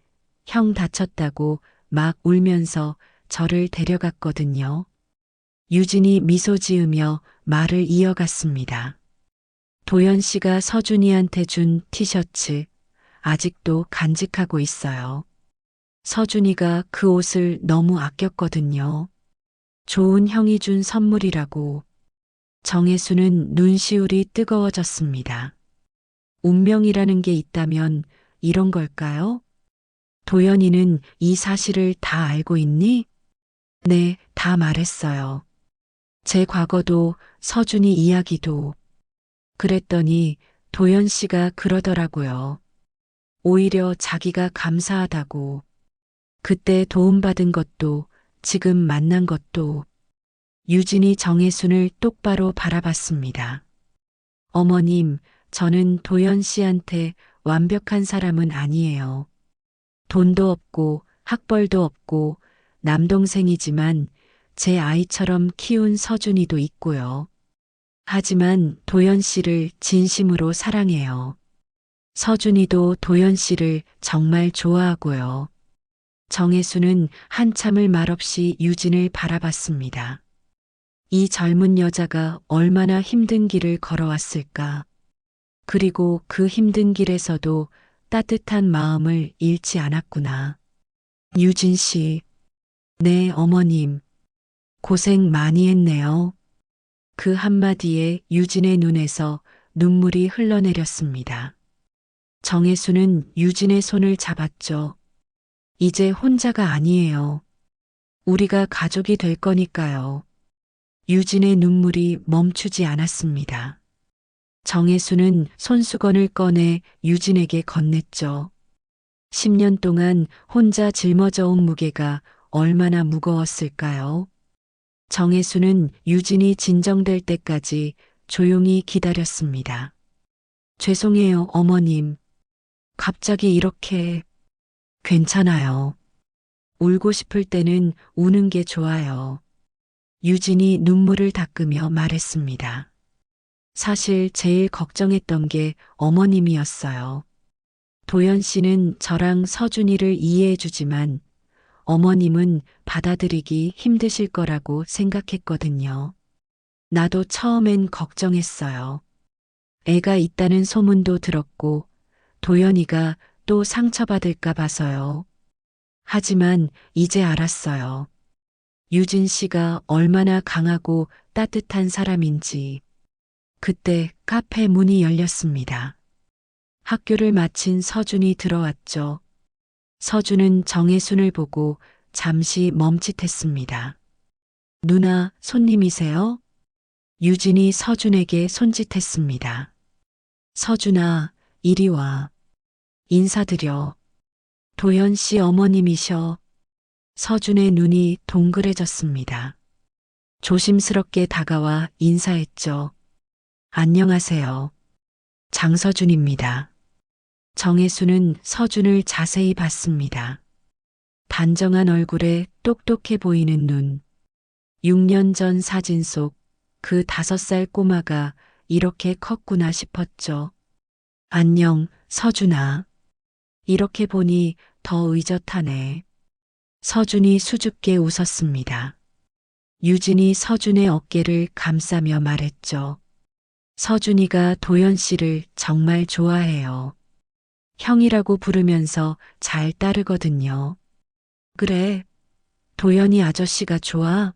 형 다쳤다고 막 울면서 저를 데려갔거든요. 유진이 미소 지으며 말을 이어갔습니다. 도연 씨가 서준이한테 준 티셔츠 아직도 간직하고 있어요. 서준이가 그 옷을 너무 아꼈거든요. 좋은 형이 준 선물이라고. 정혜수는 눈시울이 뜨거워졌습니다. 운명이라는 게 있다면 이런 걸까요? 도연이는 이 사실을 다 알고 있니? 네, 다 말했어요. 제 과거도 서준이 이야기도. 그랬더니 도연 씨가 그러더라고요. 오히려 자기가 감사하다고. 그때 도움받은 것도 지금 만난 것도. 유진이 정혜순을 똑바로 바라봤습니다. 어머님, 저는 도연 씨한테 완벽한 사람은 아니에요. 돈도 없고 학벌도 없고 남동생이지만 제 아이처럼 키운 서준이도 있고요. 하지만 도연 씨를 진심으로 사랑해요. 서준이도 도연 씨를 정말 좋아하고요. 정혜수는 한참을 말없이 유진을 바라봤습니다. 이 젊은 여자가 얼마나 힘든 길을 걸어왔을까. 그리고 그 힘든 길에서도 따뜻한 마음을 잃지 않았구나. 유진 씨, 네, 어머님. 고생 많이 했네요. 그 한마디에 유진의 눈에서 눈물이 흘러내렸습니다. 정혜수는 유진의 손을 잡았죠. 이제 혼자가 아니에요. 우리가 가족이 될 거니까요. 유진의 눈물이 멈추지 않았습니다. 정혜수는 손수건을 꺼내 유진에게 건넸죠. 10년 동안 혼자 짊어져 온 무게가 얼마나 무거웠을까요? 정혜수는 유진이 진정될 때까지 조용히 기다렸습니다. 죄송해요, 어머님. 갑자기 이렇게. 괜찮아요. 울고 싶을 때는 우는 게 좋아요. 유진이 눈물을 닦으며 말했습니다. 사실 제일 걱정했던 게 어머님이었어요. 도연 씨는 저랑 서준이를 이해해 주지만 어머님은 받아들이기 힘드실 거라고 생각했거든요. 나도 처음엔 걱정했어요. 애가 있다는 소문도 들었고 도연이가 또 상처받을까 봐서요. 하지만 이제 알았어요. 유진 씨가 얼마나 강하고 따뜻한 사람인지. 그때 카페 문이 열렸습니다. 학교를 마친 서준이 들어왔죠. 서준은 정혜순을 보고 잠시 멈칫했습니다. 누나, 손님이세요? 유진이 서준에게 손짓했습니다. 서준아, 이리 와. 인사드려. 도연 씨 어머님이셔. 서준의 눈이 동그래졌습니다. 조심스럽게 다가와 인사했죠. 안녕하세요. 장서준입니다. 정혜수는 서준을 자세히 봤습니다. 단정한 얼굴에 똑똑해 보이는 눈. 6년 전 사진 속 그 5살 꼬마가 이렇게 컸구나 싶었죠. 안녕, 서준아. 이렇게 보니 더 의젓하네. 서준이 수줍게 웃었습니다. 유진이 서준의 어깨를 감싸며 말했죠. 서준이가 도연 씨를 정말 좋아해요. 형이라고 부르면서 잘 따르거든요. 그래, 도연이 아저씨가 좋아?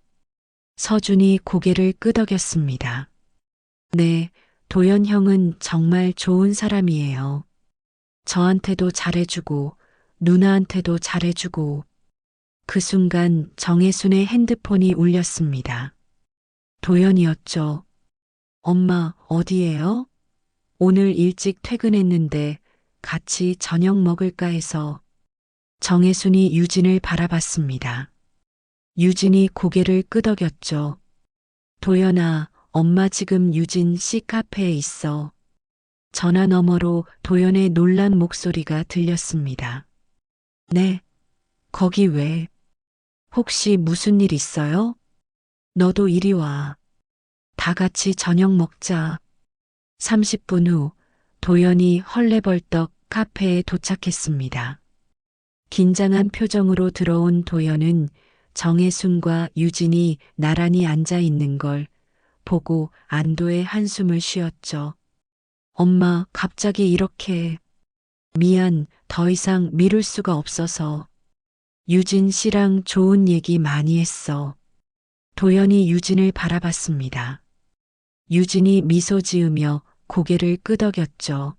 서준이 고개를 끄덕였습니다. 네, 도연 형은 정말 좋은 사람이에요. 저한테도 잘해주고, 누나한테도 잘해주고. 그 순간 정혜순의 핸드폰이 울렸습니다. 도연이었죠. 엄마, 어디에요? 오늘 일찍 퇴근했는데 같이 저녁 먹을까 해서. 정혜순이 유진을 바라봤습니다. 유진이 고개를 끄덕였죠. 도연아, 엄마 지금 유진 씨 카페에 있어. 전화 너머로 도연의 놀란 목소리가 들렸습니다. 네, 거기 왜? 혹시 무슨 일 있어요? 너도 이리 와. 다 같이 저녁 먹자. 30분 후 도연이 헐레벌떡 카페에 도착했습니다. 긴장한 표정으로 들어온 도연은 정혜순과 유진이 나란히 앉아 있는 걸 보고 안도의 한숨을 쉬었죠. 엄마, 갑자기 이렇게. 미안, 더 이상 미룰 수가 없어서. 유진 씨랑 좋은 얘기 많이 했어. 도연이 유진을 바라봤습니다. 유진이 미소 지으며 고개를 끄덕였죠.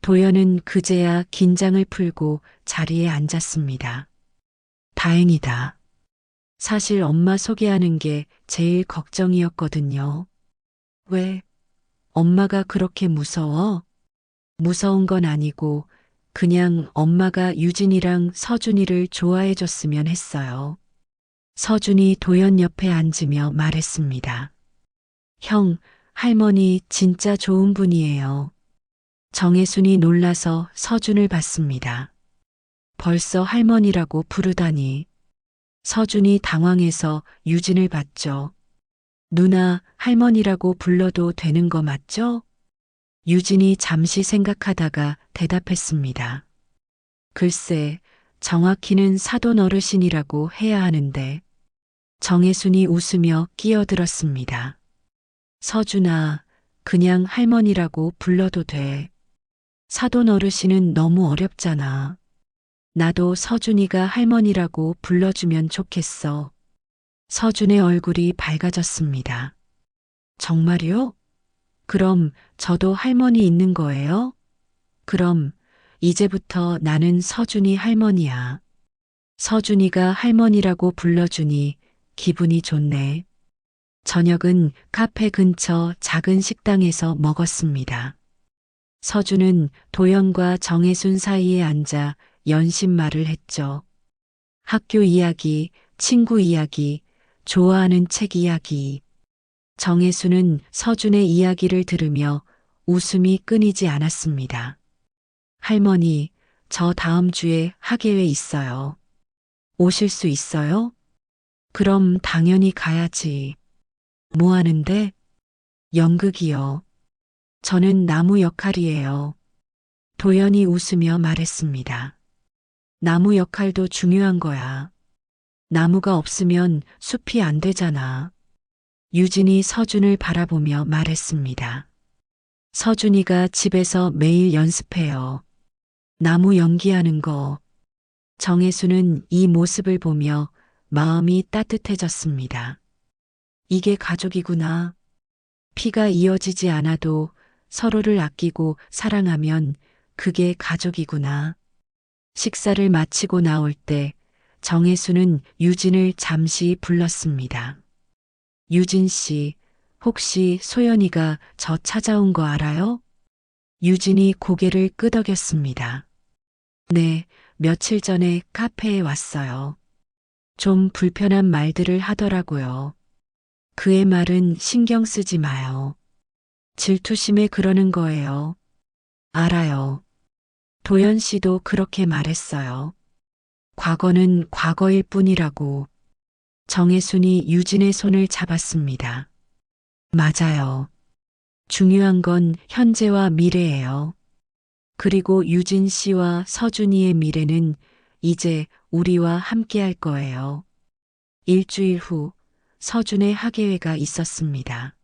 도연은 그제야 긴장을 풀고 자리에 앉았습니다. 다행이다. 사실 엄마 소개하는 게 제일 걱정이었거든요. 왜? 엄마가 그렇게 무서워? 무서운 건 아니고 그냥 엄마가 유진이랑 서준이를 좋아해 줬으면 했어요. 서준이 도연 옆에 앉으며 말했습니다. 형, 할머니 진짜 좋은 분이에요. 정혜순이 놀라서 서준을 봤습니다. 벌써 할머니라고 부르다니. 서준이 당황해서 유진을 봤죠. 누나, 할머니라고 불러도 되는 거 맞죠? 유진이 잠시 생각하다가 대답했습니다. 글쎄, 정확히는 사돈 어르신이라고 해야 하는데. 정혜순이 웃으며 끼어들었습니다. 서준아, 그냥 할머니라고 불러도 돼. 사돈 어르신은 너무 어렵잖아. 나도 서준이가 할머니라고 불러주면 좋겠어. 서준의 얼굴이 밝아졌습니다. 정말요? 그럼 저도 할머니 있는 거예요? 그럼 이제부터 나는 서준이 할머니야. 서준이가 할머니라고 불러주니 기분이 좋네. 저녁은 카페 근처 작은 식당에서 먹었습니다. 서준은 도연과 정혜순 사이에 앉아 연신말을 했죠. 학교 이야기, 친구 이야기, 좋아하는 책 이야기. 정혜순은 서준의 이야기를 들으며 웃음이 끊이지 않았습니다. 할머니, 저 다음 주에 학예회 있어요. 오실 수 있어요? 그럼 당연히 가야지. 뭐 하는데? 연극이요. 저는 나무 역할이에요. 도연이 웃으며 말했습니다. 나무 역할도 중요한 거야. 나무가 없으면 숲이 안 되잖아. 유진이 서준을 바라보며 말했습니다. 서준이가 집에서 매일 연습해요. 나무 연기하는 거. 정혜수는 이 모습을 보며 마음이 따뜻해졌습니다. 이게 가족이구나. 피가 이어지지 않아도 서로를 아끼고 사랑하면 그게 가족이구나. 식사를 마치고 나올 때 정혜수는 유진을 잠시 불렀습니다. 유진 씨, 혹시 소연이가 저 찾아온 거 알아요? 유진이 고개를 끄덕였습니다. 네, 며칠 전에 카페에 왔어요. 좀 불편한 말들을 하더라고요. 그의 말은 신경 쓰지 마요. 질투심에 그러는 거예요. 알아요. 도연 씨도 그렇게 말했어요. 과거는 과거일 뿐이라고. 정혜순이 유진의 손을 잡았습니다. 맞아요. 중요한 건 현재와 미래예요. 그리고 유진 씨와 서준이의 미래는 이제 우리와 함께 할 거예요. 일주일 후 서준의 학예회가 있었습니다.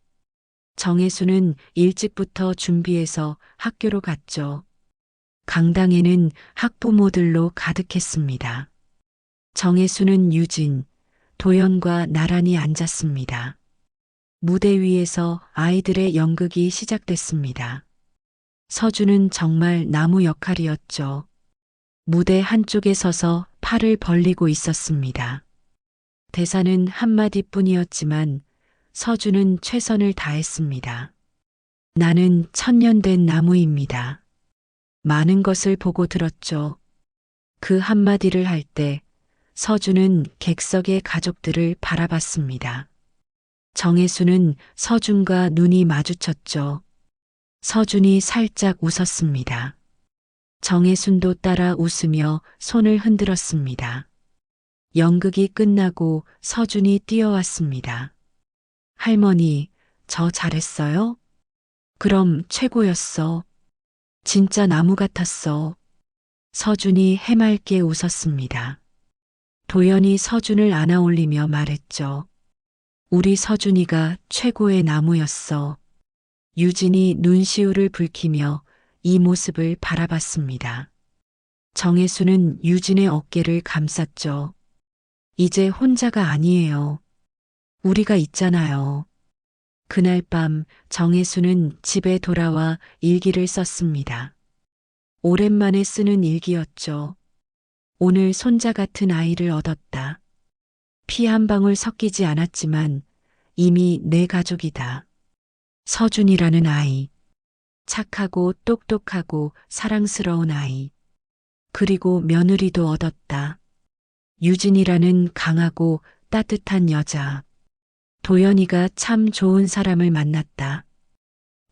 정혜수는 일찍부터 준비해서 학교로 갔죠. 강당에는 학부모들로 가득했습니다. 정혜수는 유진, 도연과 나란히 앉았습니다. 무대 위에서 아이들의 연극이 시작됐습니다. 서준은 정말 나무 역할이었죠. 무대 한쪽에 서서 팔을 벌리고 있었습니다. 대사는 한마디뿐이었지만 서준은 최선을 다했습니다. 나는 천년된 나무입니다. 많은 것을 보고 들었죠. 그 한마디를 할 때 서준은 객석의 가족들을 바라봤습니다. 정혜수는 서준과 눈이 마주쳤죠. 서준이 살짝 웃었습니다. 정혜순도 따라 웃으며 손을 흔들었습니다. 연극이 끝나고 서준이 뛰어왔습니다. 할머니, 저 잘했어요? 그럼 최고였어. 진짜 나무 같았어. 서준이 해맑게 웃었습니다. 도연이 서준을 안아올리며 말했죠. 우리 서준이가 최고의 나무였어. 유진이 눈시울을 붉히며 이 모습을 바라봤습니다. 정혜수는 유진의 어깨를 감쌌죠. 이제 혼자가 아니에요. 우리가 있잖아요. 그날 밤 정혜수는 집에 돌아와 일기를 썼습니다. 오랜만에 쓰는 일기였죠. 오늘 손자 같은 아이를 얻었다. 피 한 방울 섞이지 않았지만 이미 내 가족이다. 서준이라는 아이. 착하고 똑똑하고 사랑스러운 아이. 그리고 며느리도 얻었다. 유진이라는 강하고 따뜻한 여자. 도연이가 참 좋은 사람을 만났다.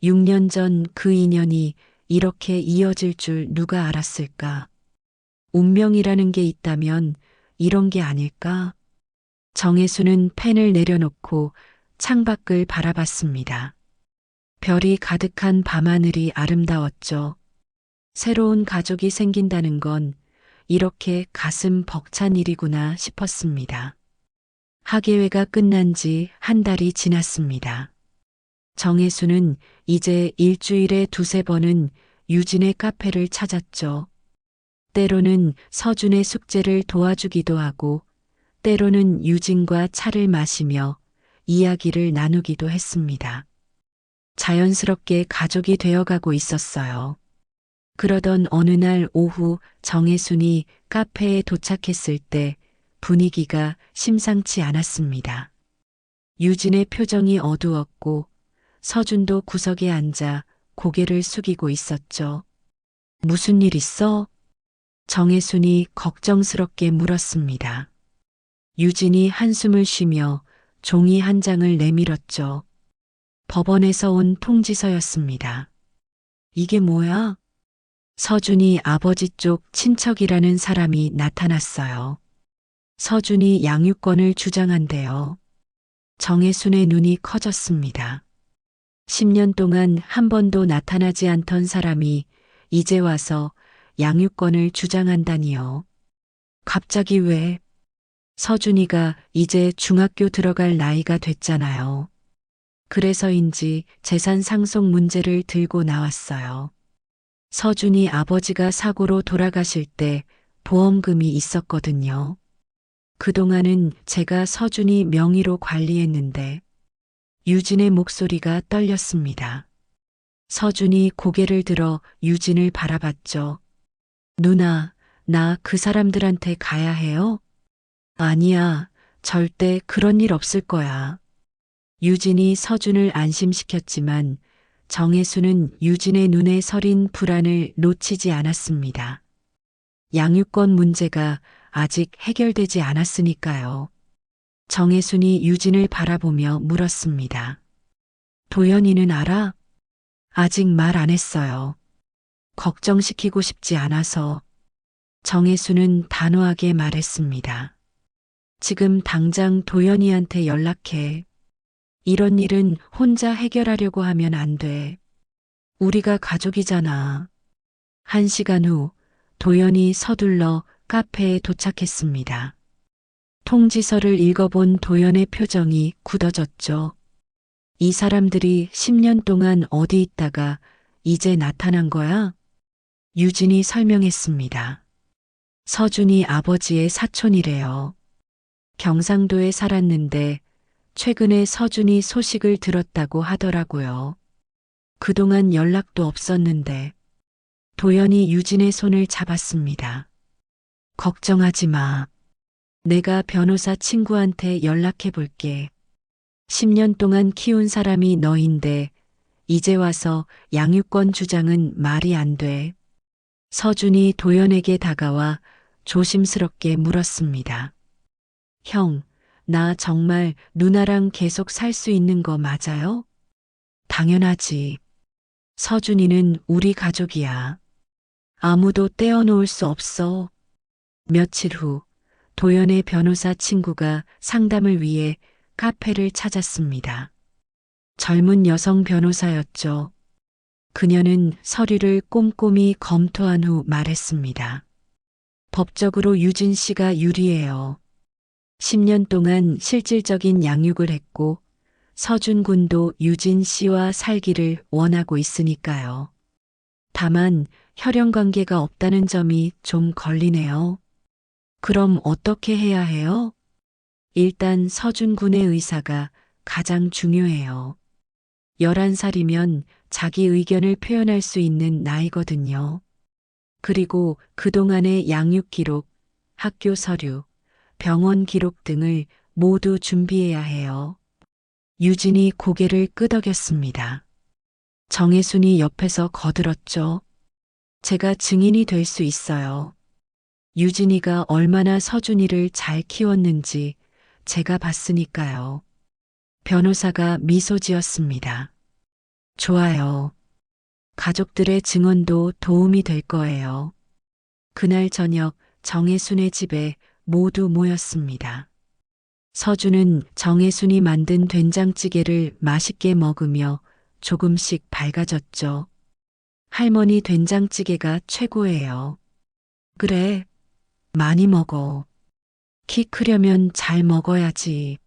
6년 전 그 인연이 이렇게 이어질 줄 누가 알았을까? 운명이라는 게 있다면 이런 게 아닐까? 정혜수는 펜을 내려놓고 창밖을 바라봤습니다. 별이 가득한 밤하늘이 아름다웠죠. 새로운 가족이 생긴다는 건 이렇게 가슴 벅찬 일이구나 싶었습니다. 학예회가 끝난 지 한 달이 지났습니다. 정혜수는 이제 일주일에 두세 번은 유진의 카페를 찾았죠. 때로는 서준의 숙제를 도와주기도 하고 때로는 유진과 차를 마시며 이야기를 나누기도 했습니다. 자연스럽게 가족이 되어가고 있었어요. 그러던 어느 날 오후 정혜순이 카페에 도착했을 때 분위기가 심상치 않았습니다. 유진의 표정이 어두웠고 서준도 구석에 앉아 고개를 숙이고 있었죠. 무슨 일 있어? 정혜순이 걱정스럽게 물었습니다. 유진이 한숨을 쉬며 종이 한 장을 내밀었죠. 법원에서 온 통지서였습니다. 이게 뭐야? 서준이 아버지 쪽 친척이라는 사람이 나타났어요. 서준이 양육권을 주장한대요. 정혜순의 눈이 커졌습니다. 10년 동안 한 번도 나타나지 않던 사람이 이제 와서 양육권을 주장한다니요. 갑자기 왜? 서준이가 이제 중학교 들어갈 나이가 됐잖아요. 그래서인지 재산 상속 문제를 들고 나왔어요. 서준이 아버지가 사고로 돌아가실 때 보험금이 있었거든요. 그동안은 제가 서준이 명의로 관리했는데 유진의 목소리가 떨렸습니다. 서준이 고개를 들어 유진을 바라봤죠. 누나, 나 그 사람들한테 가야 해요? 아니야, 절대 그런 일 없을 거야. 유진이 서준을 안심시켰지만 정혜수는 유진의 눈에 서린 불안을 놓치지 않았습니다. 양육권 문제가 아직 해결되지 않았으니까요. 정혜순이 유진을 바라보며 물었습니다. 도연이는 알아? 아직 말 안 했어요. 걱정시키고 싶지 않아서. 정혜수는 단호하게 말했습니다. 지금 당장 도연이한테 연락해. 이런 일은 혼자 해결하려고 하면 안 돼. 우리가 가족이잖아. 1시간 후 도연이 서둘러 카페에 도착했습니다. 통지서를 읽어본 도연의 표정이 굳어졌죠. 이 사람들이 10년 동안 어디 있다가 이제 나타난 거야? 유진이 설명했습니다. 서준이 아버지의 사촌이래요. 경상도에 살았는데 최근에 서준이 소식을 들었다고 하더라고요. 그동안 연락도 없었는데 도연이 유진의 손을 잡았습니다. 걱정하지 마. 내가 변호사 친구한테 연락해 볼게. 10년 동안 키운 사람이 너인데 이제 와서 양육권 주장은 말이 안 돼. 서준이 도연에게 다가와 조심스럽게 물었습니다. 형, 나 정말 누나랑 계속 살 수 있는 거 맞아요? 당연하지. 서준이는 우리 가족이야. 아무도 떼어놓을 수 없어. 며칠 후 도연의 변호사 친구가 상담을 위해 카페를 찾았습니다. 젊은 여성 변호사였죠. 그녀는 서류를 꼼꼼히 검토한 후 말했습니다. 법적으로 유진 씨가 유리해요. 10년 동안 실질적인 양육을 했고 서준 군도 유진 씨와 살기를 원하고 있으니까요. 다만 혈연 관계가 없다는 점이 좀 걸리네요. 그럼 어떻게 해야 해요? 일단 서준 군의 의사가 가장 중요해요. 11살이면 자기 의견을 표현할 수 있는 나이거든요. 그리고 그동안의 양육 기록, 학교 서류, 병원 기록 등을 모두 준비해야 해요. 유진이 고개를 끄덕였습니다. 정혜순이 옆에서 거들었죠. 제가 증인이 될 수 있어요. 유진이가 얼마나 서준이를 잘 키웠는지 제가 봤으니까요. 변호사가 미소 지었습니다. 좋아요. 가족들의 증언도 도움이 될 거예요. 그날 저녁 정혜순의 집에 모두 모였습니다. 서준은 정혜순이 만든 된장찌개를 맛있게 먹으며 조금씩 밝아졌죠. 할머니 된장찌개가 최고예요. 그래, 많이 먹어. 키 크려면 잘 먹어야지.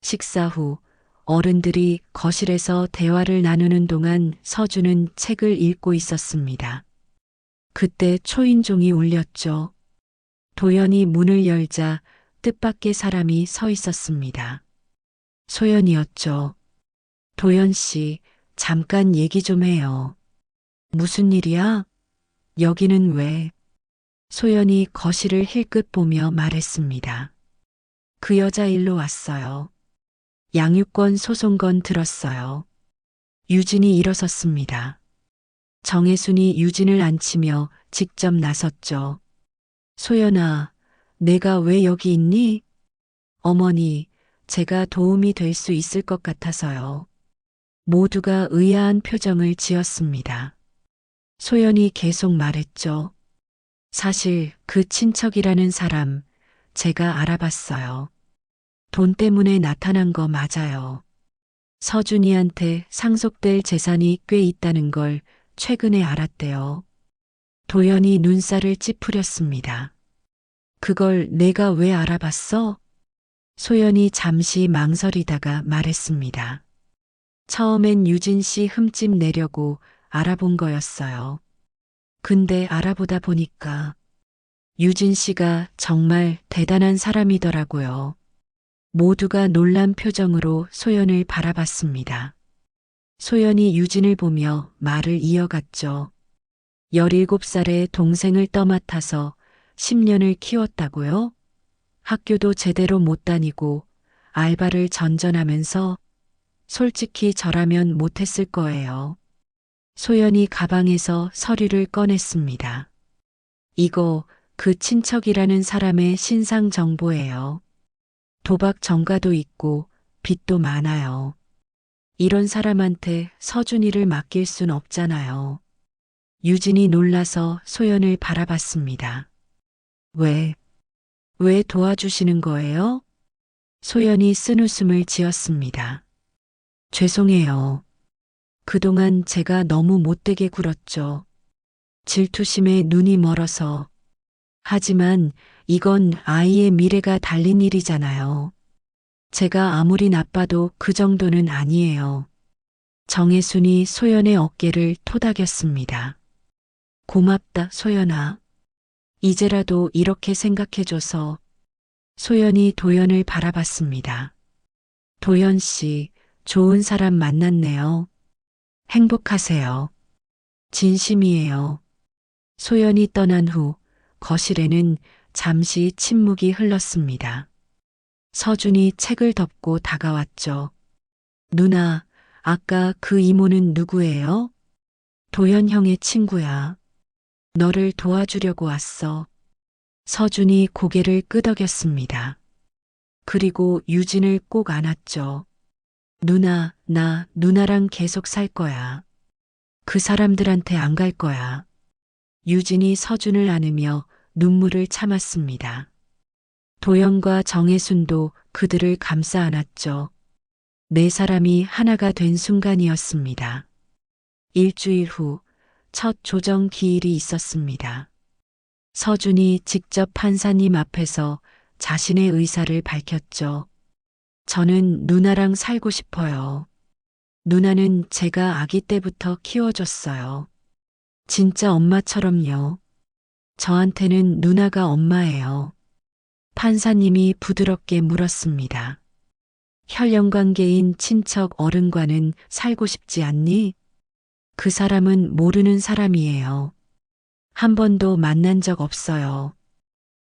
식사 후 어른들이 거실에서 대화를 나누는 동안 서준은 책을 읽고 있었습니다. 그때 초인종이 울렸죠. 도연이 문을 열자 뜻밖의 사람이 서 있었습니다. 소연이었죠. 도연 씨, 잠깐 얘기 좀 해요. 무슨 일이야? 여기는 왜? 소연이 거실을 힐끗 보며 말했습니다. 그 여자 일로 왔어요. 양육권 소송건 들었어요. 유진이 일어섰습니다. 정혜순이 유진을 안치며 직접 나섰죠. 소연아, 내가 왜 여기 있니? 어머니, 제가 도움이 될 수 있을 것 같아서요. 모두가 의아한 표정을 지었습니다. 소연이 계속 말했죠. 사실 그 친척이라는 사람 제가 알아봤어요. 돈 때문에 나타난 거 맞아요. 서준이한테 상속될 재산이 꽤 있다는 걸 최근에 알았대요. 도연이 눈살을 찌푸렸습니다. 그걸 내가 왜 알아봤어? 소연이 잠시 망설이다가 말했습니다. 처음엔 유진 씨 흠집 내려고 알아본 거였어요. 근데 알아보다 보니까 유진 씨가 정말 대단한 사람이더라고요. 모두가 놀란 표정으로 소연을 바라봤습니다. 소연이 유진을 보며 말을 이어갔죠. 17살의 동생을 떠맡아서 10년을 키웠다고요? 학교도 제대로 못 다니고 알바를 전전하면서 솔직히 저라면 못했을 거예요. 소연이 가방에서 서류를 꺼냈습니다. 이거 그 친척이라는 사람의 신상 정보예요. 도박 전과도 있고 빚도 많아요. 이런 사람한테 서준이를 맡길 순 없잖아요. 유진이 놀라서 소연을 바라봤습니다. 왜, 왜 도와주시는 거예요? 소연이 쓴웃음을 지었습니다. 죄송해요. 그동안 제가 너무 못되게 굴었죠. 질투심에 눈이 멀어서. 하지만 이건 아이의 미래가 달린 일이잖아요. 제가 아무리 나빠도 그 정도는 아니에요. 정혜순이 소연의 어깨를 토닥였습니다. 고맙다, 소연아. 이제라도 이렇게 생각해줘서. 소연이 도연을 바라봤습니다. 도연 씨, 좋은 사람 만났네요. 행복하세요. 진심이에요. 소연이 떠난 후 거실에는 잠시 침묵이 흘렀습니다. 서준이 책을 덮고 다가왔죠. 누나, 아까 그 이모는 누구예요? 도연 형의 친구야. 너를 도와주려고 왔어. 서준이 고개를 끄덕였습니다. 그리고 유진을 꼭 안았죠. 누나, 나 누나랑 계속 살 거야. 그 사람들한테 안 갈 거야. 유진이 서준을 안으며 눈물을 참았습니다. 도연과 정혜순도 그들을 감싸 안았죠. 네 사람이 하나가 된 순간이었습니다. 일주일 후 첫 조정 기일이 있었습니다. 서준이 직접 판사님 앞에서 자신의 의사를 밝혔죠. 저는 누나랑 살고 싶어요. 누나는 제가 아기 때부터 키워줬어요. 진짜 엄마처럼요. 저한테는 누나가 엄마예요. 판사님이 부드럽게 물었습니다. 혈연 관계인 친척 어른과는 살고 싶지 않니? 그 사람은 모르는 사람이에요. 한 번도 만난 적 없어요.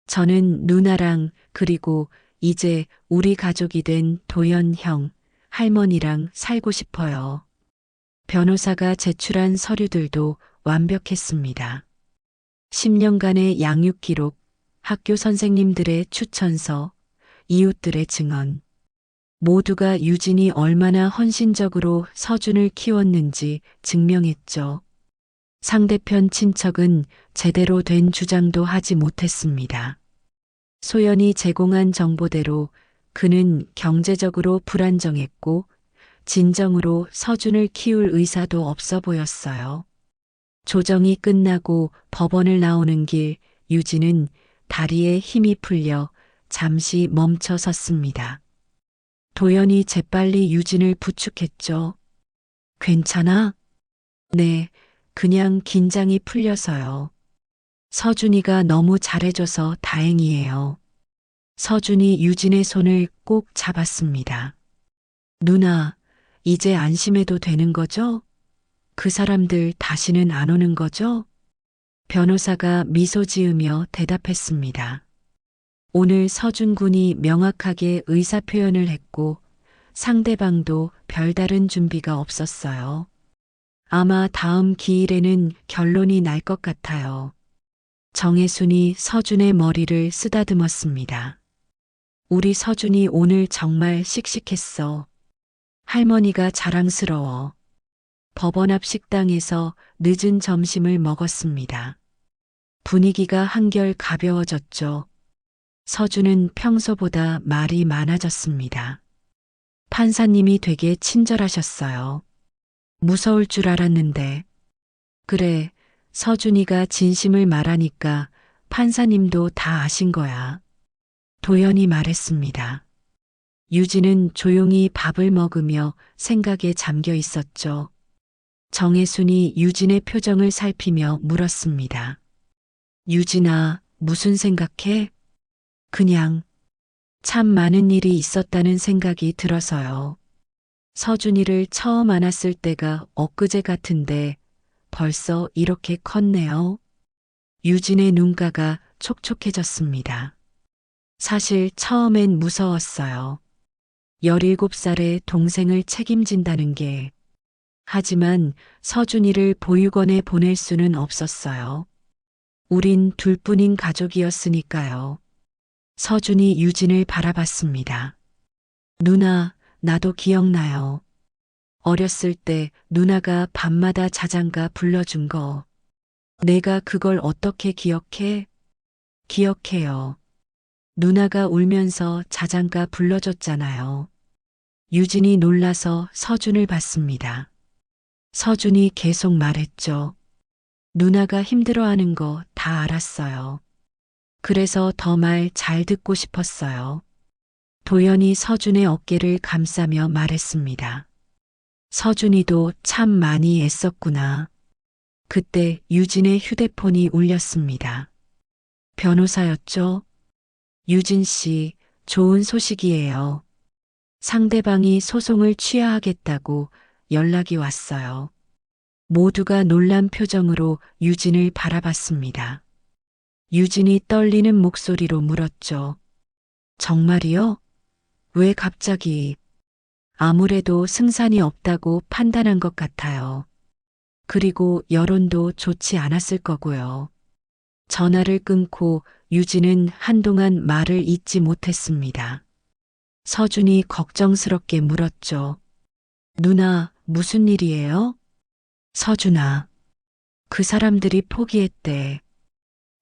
저는 누나랑 그리고 이제 우리 가족이 된 도연 형, 할머니랑 살고 싶어요. 변호사가 제출한 서류들도 완벽했습니다. 10년간의 양육 기록, 학교 선생님들의 추천서, 이웃들의 증언. 모두가 유진이 얼마나 헌신적으로 서준을 키웠는지 증명했죠. 상대편 친척은 제대로 된 주장도 하지 못했습니다. 소연이 제공한 정보대로 그는 경제적으로 불안정했고 진정으로 서준을 키울 의사도 없어 보였어요. 조정이 끝나고 법원을 나오는 길 유진은 다리에 힘이 풀려 잠시 멈춰 섰습니다. 도연이 재빨리 유진을 부축했죠. 괜찮아? 네, 그냥 긴장이 풀려서요. 서준이가 너무 잘해줘서 다행이에요. 서준이 유진의 손을 꼭 잡았습니다. 누나, 이제 안심해도 되는 거죠? 그 사람들 다시는 안 오는 거죠? 변호사가 미소 지으며 대답했습니다. 오늘 서준 군이 명확하게 의사 표현을 했고 상대방도 별다른 준비가 없었어요. 아마 다음 기일에는 결론이 날 것 같아요. 정혜순이 서준의 머리를 쓰다듬었습니다. 우리 서준이 오늘 정말 씩씩했어. 할머니가 자랑스러워. 법원 앞 식당에서 늦은 점심을 먹었습니다. 분위기가 한결 가벼워졌죠. 서준은 평소보다 말이 많아졌습니다. 판사님이 되게 친절하셨어요. 무서울 줄 알았는데. 그래, 서준이가 진심을 말하니까 판사님도 다 아신 거야. 도연이 말했습니다. 유진은 조용히 밥을 먹으며 생각에 잠겨 있었죠. 정혜순이 유진의 표정을 살피며 물었습니다. 유진아, 무슨 생각해? 그냥 참 많은 일이 있었다는 생각이 들어서요. 서준이를 처음 안았을 때가 엊그제 같은데 벌써 이렇게 컸네요. 유진의 눈가가 촉촉해졌습니다. 사실 처음엔 무서웠어요. 17살의 동생을 책임진다는 게. 하지만 서준이를 보육원에 보낼 수는 없었어요. 우린 둘뿐인 가족이었으니까요. 서준이 유진을 바라봤습니다. 누나, 나도 기억나요. 어렸을 때 누나가 밤마다 자장가 불러준 거. 내가 그걸 어떻게 기억해? 기억해요. 누나가 울면서 자장가 불러줬잖아요. 유진이 놀라서 서준을 봤습니다. 서준이 계속 말했죠. 누나가 힘들어하는 거 다 알았어요. 그래서 더 말 잘 듣고 싶었어요. 도연이 서준의 어깨를 감싸며 말했습니다. 서준이도 참 많이 애썼구나. 그때 유진의 휴대폰이 울렸습니다. 변호사였죠? 유진 씨, 좋은 소식이에요. 상대방이 소송을 취하하겠다고 연락이 왔어요. 모두가 놀란 표정으로 유진을 바라봤습니다. 유진이 떨리는 목소리로 물었죠. 정말이요? 왜 갑자기? 아무래도 승산이 없다고 판단한 것 같아요. 그리고 여론도 좋지 않았을 거고요. 전화를 끊고 유진은 한동안 말을 잇지 못했습니다. 서준이 걱정스럽게 물었죠. 누나, 무슨 일이에요? 서준아, 그 사람들이 포기했대.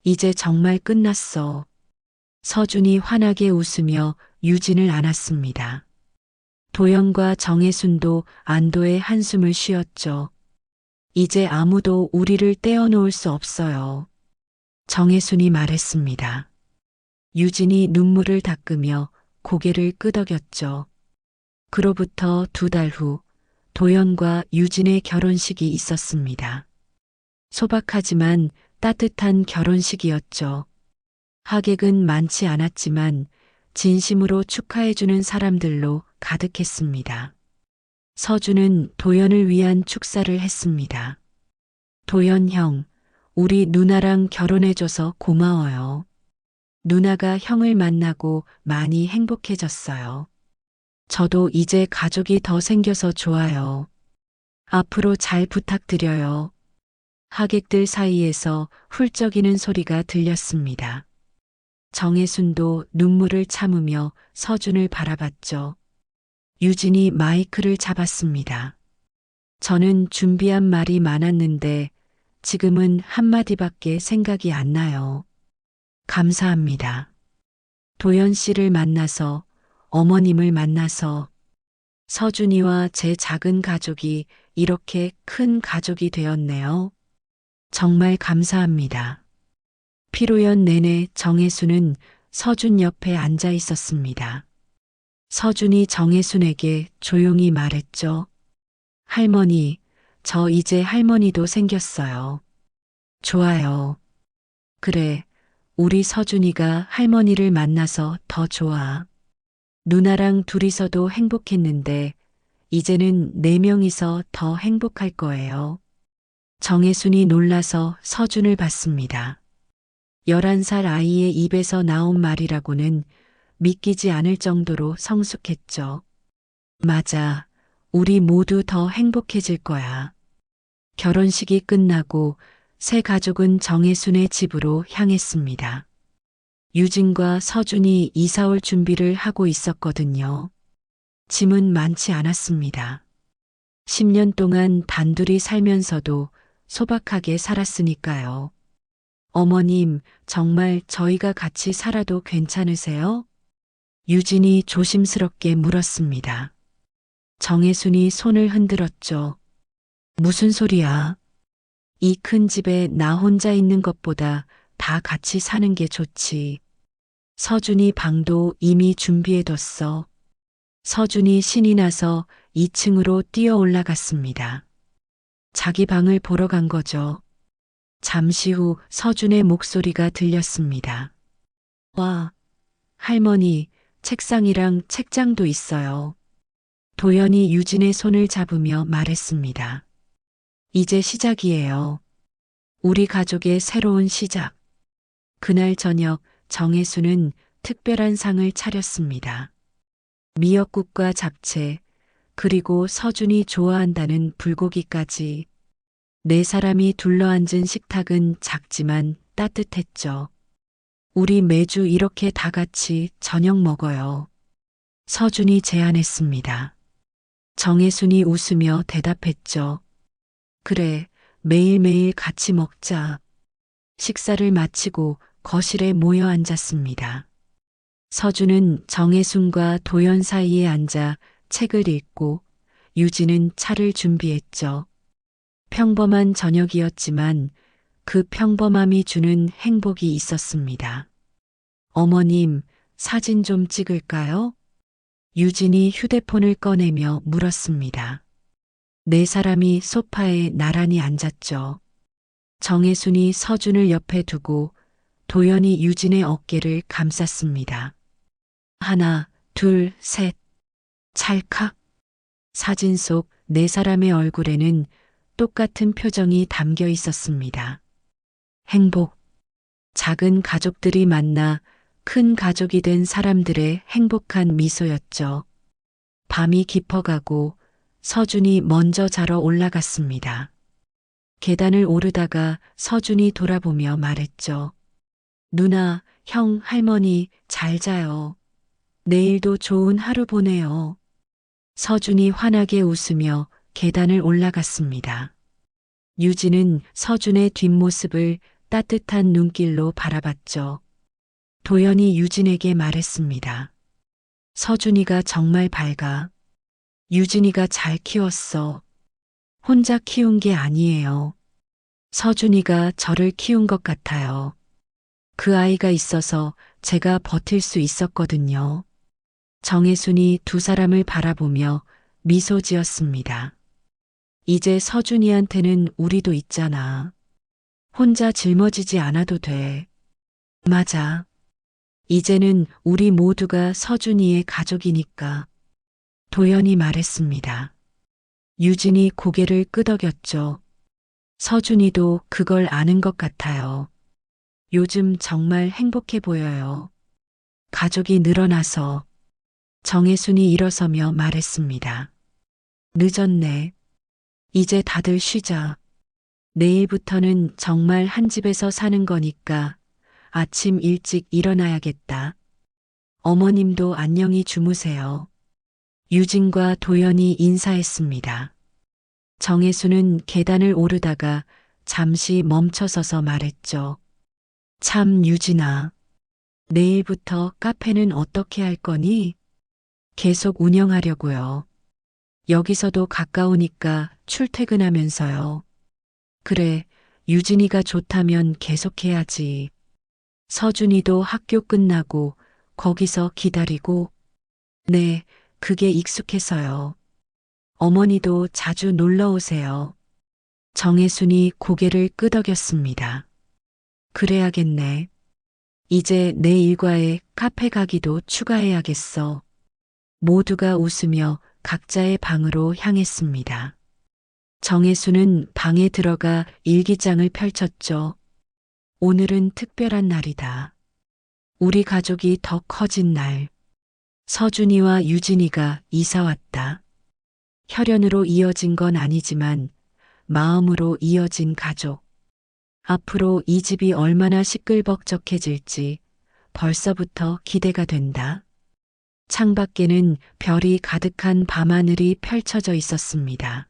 이제 정말 끝났어. 서준이 환하게 웃으며 유진을 안았습니다. 도연과 정혜순도 안도의 한숨을 쉬었죠. 이제 아무도 우리를 떼어놓을 수 없어요. 정혜순이 말했습니다. 유진이 눈물을 닦으며 고개를 끄덕였죠. 그로부터 2달 후 도연과 유진의 결혼식이 있었습니다. 소박하지만 따뜻한 결혼식이었죠. 하객은 많지 않았지만 진심으로 축하해주는 사람들로 가득했습니다. 서준은 도연을 위한 축사를 했습니다. 도연 형, 우리 누나랑 결혼해줘서 고마워요. 누나가 형을 만나고 많이 행복해졌어요. 저도 이제 가족이 더 생겨서 좋아요. 앞으로 잘 부탁드려요. 하객들 사이에서 훌쩍이는 소리가 들렸습니다. 정혜순도 눈물을 참으며 서준을 바라봤죠. 유진이 마이크를 잡았습니다. 저는 준비한 말이 많았는데 지금은 한마디밖에 생각이 안 나요. 감사합니다. 도연 씨를 만나서, 어머님을 만나서, 서준이와 제 작은 가족이 이렇게 큰 가족이 되었네요. 정말 감사합니다. 피로연 내내 정혜순은 서준 옆에 앉아 있었습니다. 서준이 정혜순에게 조용히 말했죠. 할머니, 저 이제 할머니도 생겼어요. 좋아요. 그래, 우리 서준이가 할머니를 만나서 더 좋아. 누나랑 둘이서도 행복했는데 이제는 4명이서 더 행복할 거예요. 정혜순이 놀라서 서준을 봤습니다. 11살 아이의 입에서 나온 말이라고는 믿기지 않을 정도로 성숙했죠. 맞아. 우리 모두 더 행복해질 거야. 결혼식이 끝나고 새 가족은 정혜순의 집으로 향했습니다. 유진과 서준이 이사 올 준비를 하고 있었거든요. 짐은 많지 않았습니다. 10년 동안 단둘이 살면서도 소박하게 살았으니까요. 어머님, 정말 저희가 같이 살아도 괜찮으세요? 유진이 조심스럽게 물었습니다. 정혜순이 손을 흔들었죠. 무슨 소리야? 이 큰 집에 나 혼자 있는 것보다 다 같이 사는 게 좋지. 서준이 방도 이미 준비해뒀어. 서준이 신이 나서 2층으로 뛰어 올라갔습니다. 자기 방을 보러 간 거죠. 잠시 후 서준의 목소리가 들렸습니다. 와, 할머니, 책상이랑 책장도 있어요. 도연이 유진의 손을 잡으며 말했습니다. 이제 시작이에요. 우리 가족의 새로운 시작. 그날 저녁 정혜수는 특별한 상을 차렸습니다. 미역국과 잡채, 그리고 서준이 좋아한다는 불고기까지. 네 사람이 둘러앉은 식탁은 작지만 따뜻했죠. 우리 매주 이렇게 다 같이 저녁 먹어요. 서준이 제안했습니다. 정혜순이 웃으며 대답했죠. 그래, 매일매일 같이 먹자. 식사를 마치고 거실에 모여 앉았습니다. 서준은 정혜순과 도연 사이에 앉아 책을 읽고 유진은 차를 준비했죠. 평범한 저녁이었지만 그 평범함이 주는 행복이 있었습니다. 어머님, 사진 좀 찍을까요? 유진이 휴대폰을 꺼내며 물었습니다. 네 사람이 소파에 나란히 앉았죠. 정혜순이 서준을 옆에 두고 도연이 유진의 어깨를 감쌌습니다. 하나, 둘, 셋. 찰칵. 사진 속 네 사람의 얼굴에는 똑같은 표정이 담겨 있었습니다. 행복. 작은 가족들이 만나 큰 가족이 된 사람들의 행복한 미소였죠. 밤이 깊어가고 서준이 먼저 자러 올라갔습니다. 계단을 오르다가 서준이 돌아보며 말했죠. 누나, 형, 할머니, 잘 자요. 내일도 좋은 하루 보내요. 서준이 환하게 웃으며 계단을 올라갔습니다. 유진은 서준의 뒷모습을 따뜻한 눈길로 바라봤죠. 도연이 유진에게 말했습니다. 서준이가 정말 밝아. 유진이가 잘 키웠어. 혼자 키운 게 아니에요. 서준이가 저를 키운 것 같아요. 그 아이가 있어서 제가 버틸 수 있었거든요. 정혜순이 두 사람을 바라보며 미소 지었습니다. 이제 서준이한테는 우리도 있잖아. 혼자 짊어지지 않아도 돼. 맞아. 이제는 우리 모두가 서준이의 가족이니까. 도연이 말했습니다. 유진이 고개를 끄덕였죠. 서준이도 그걸 아는 것 같아요. 요즘 정말 행복해 보여요. 가족이 늘어나서. 정혜순이 일어서며 말했습니다. 늦었네. 이제 다들 쉬자. 내일부터는 정말 한 집에서 사는 거니까 아침 일찍 일어나야겠다. 어머님도 안녕히 주무세요. 유진과 도연이 인사했습니다. 정혜수는 계단을 오르다가 잠시 멈춰서서 말했죠. 참 유진아. 내일부터 카페는 어떻게 할 거니? 계속 운영하려고요. 여기서도 가까우니까 출퇴근하면서요. 그래, 유진이가 좋다면 계속해야지. 서준이도 학교 끝나고 거기서 기다리고. 네, 그게 익숙해서요. 어머니도 자주 놀러 오세요. 정혜순이 고개를 끄덕였습니다. 그래야겠네. 이제 내 일과에 카페 가기도 추가해야겠어. 모두가 웃으며 각자의 방으로 향했습니다. 정혜수는 방에 들어가 일기장을 펼쳤죠. 오늘은 특별한 날이다. 우리 가족이 더 커진 날. 서준이와 유진이가 이사 왔다. 혈연으로 이어진 건 아니지만 마음으로 이어진 가족. 앞으로 이 집이 얼마나 시끌벅적해질지 벌써부터 기대가 된다. 창밖에는 별이 가득한 밤하늘이 펼쳐져 있었습니다.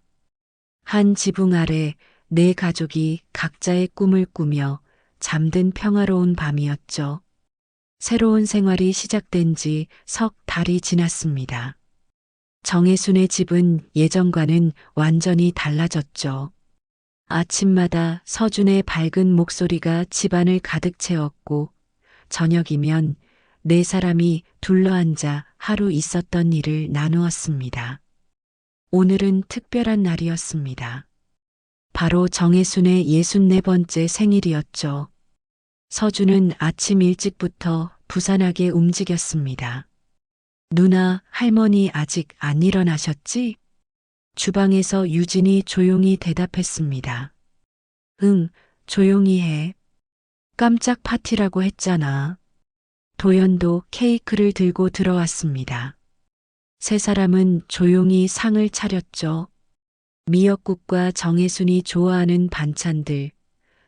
한 지붕 아래 네 가족이 각자의 꿈을 꾸며 잠든 평화로운 밤이었죠. 새로운 생활이 시작된 지 석 달이 지났습니다. 정혜순의 집은 예전과는 완전히 달라졌죠. 아침마다 서준의 밝은 목소리가 집안을 가득 채웠고 저녁이면 네 사람이 둘러앉아 하루 있었던 일을 나누었습니다. 오늘은 특별한 날이었습니다. 바로 정혜순의 64번째 생일이었죠. 서준은 아침 일찍부터 부산하게 움직였습니다. 누나, 할머니 아직 안 일어나셨지? 주방에서 유진이 조용히 대답했습니다. 응, 조용히 해. 깜짝 파티라고 했잖아. 도연도 케이크를 들고 들어왔습니다. 세 사람은 조용히 상을 차렸죠. 미역국과 정혜순이 좋아하는 반찬들,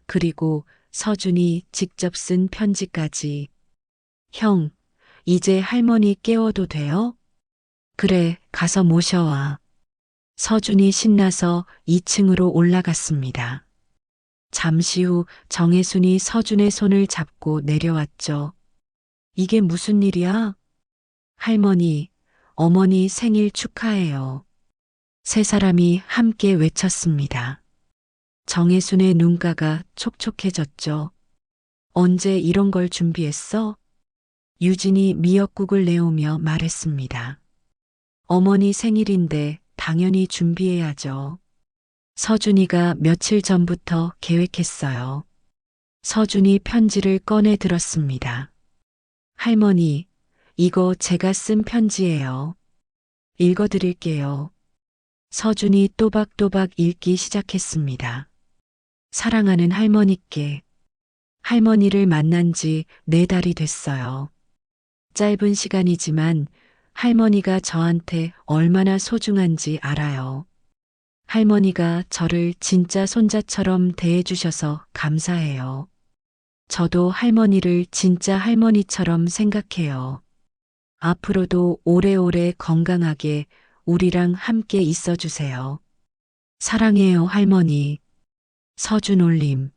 그리고 서준이 직접 쓴 편지까지. 형, 이제 할머니 깨워도 돼요? 그래, 가서 모셔와. 서준이 신나서 2층으로 올라갔습니다. 잠시 후 정혜순이 서준의 손을 잡고 내려왔죠. 이게 무슨 일이야? 할머니, 어머니 생일 축하해요. 세 사람이 함께 외쳤습니다. 정혜순의 눈가가 촉촉해졌죠. 언제 이런 걸 준비했어? 유진이 미역국을 내오며 말했습니다. 어머니 생일인데 당연히 준비해야죠. 서준이가 며칠 전부터 계획했어요. 서준이 편지를 꺼내 들었습니다. 할머니, 이거 제가 쓴 편지예요. 읽어드릴게요. 서준이 또박또박 읽기 시작했습니다. 사랑하는 할머니께, 할머니를 만난 지 4달이 됐어요. 짧은 시간이지만 할머니가 저한테 얼마나 소중한지 알아요. 할머니가 저를 진짜 손자처럼 대해주셔서 감사해요. 저도 할머니를 진짜 할머니처럼 생각해요. 앞으로도 오래오래 건강하게 우리랑 함께 있어주세요. 사랑해요, 할머니. 서준 올림.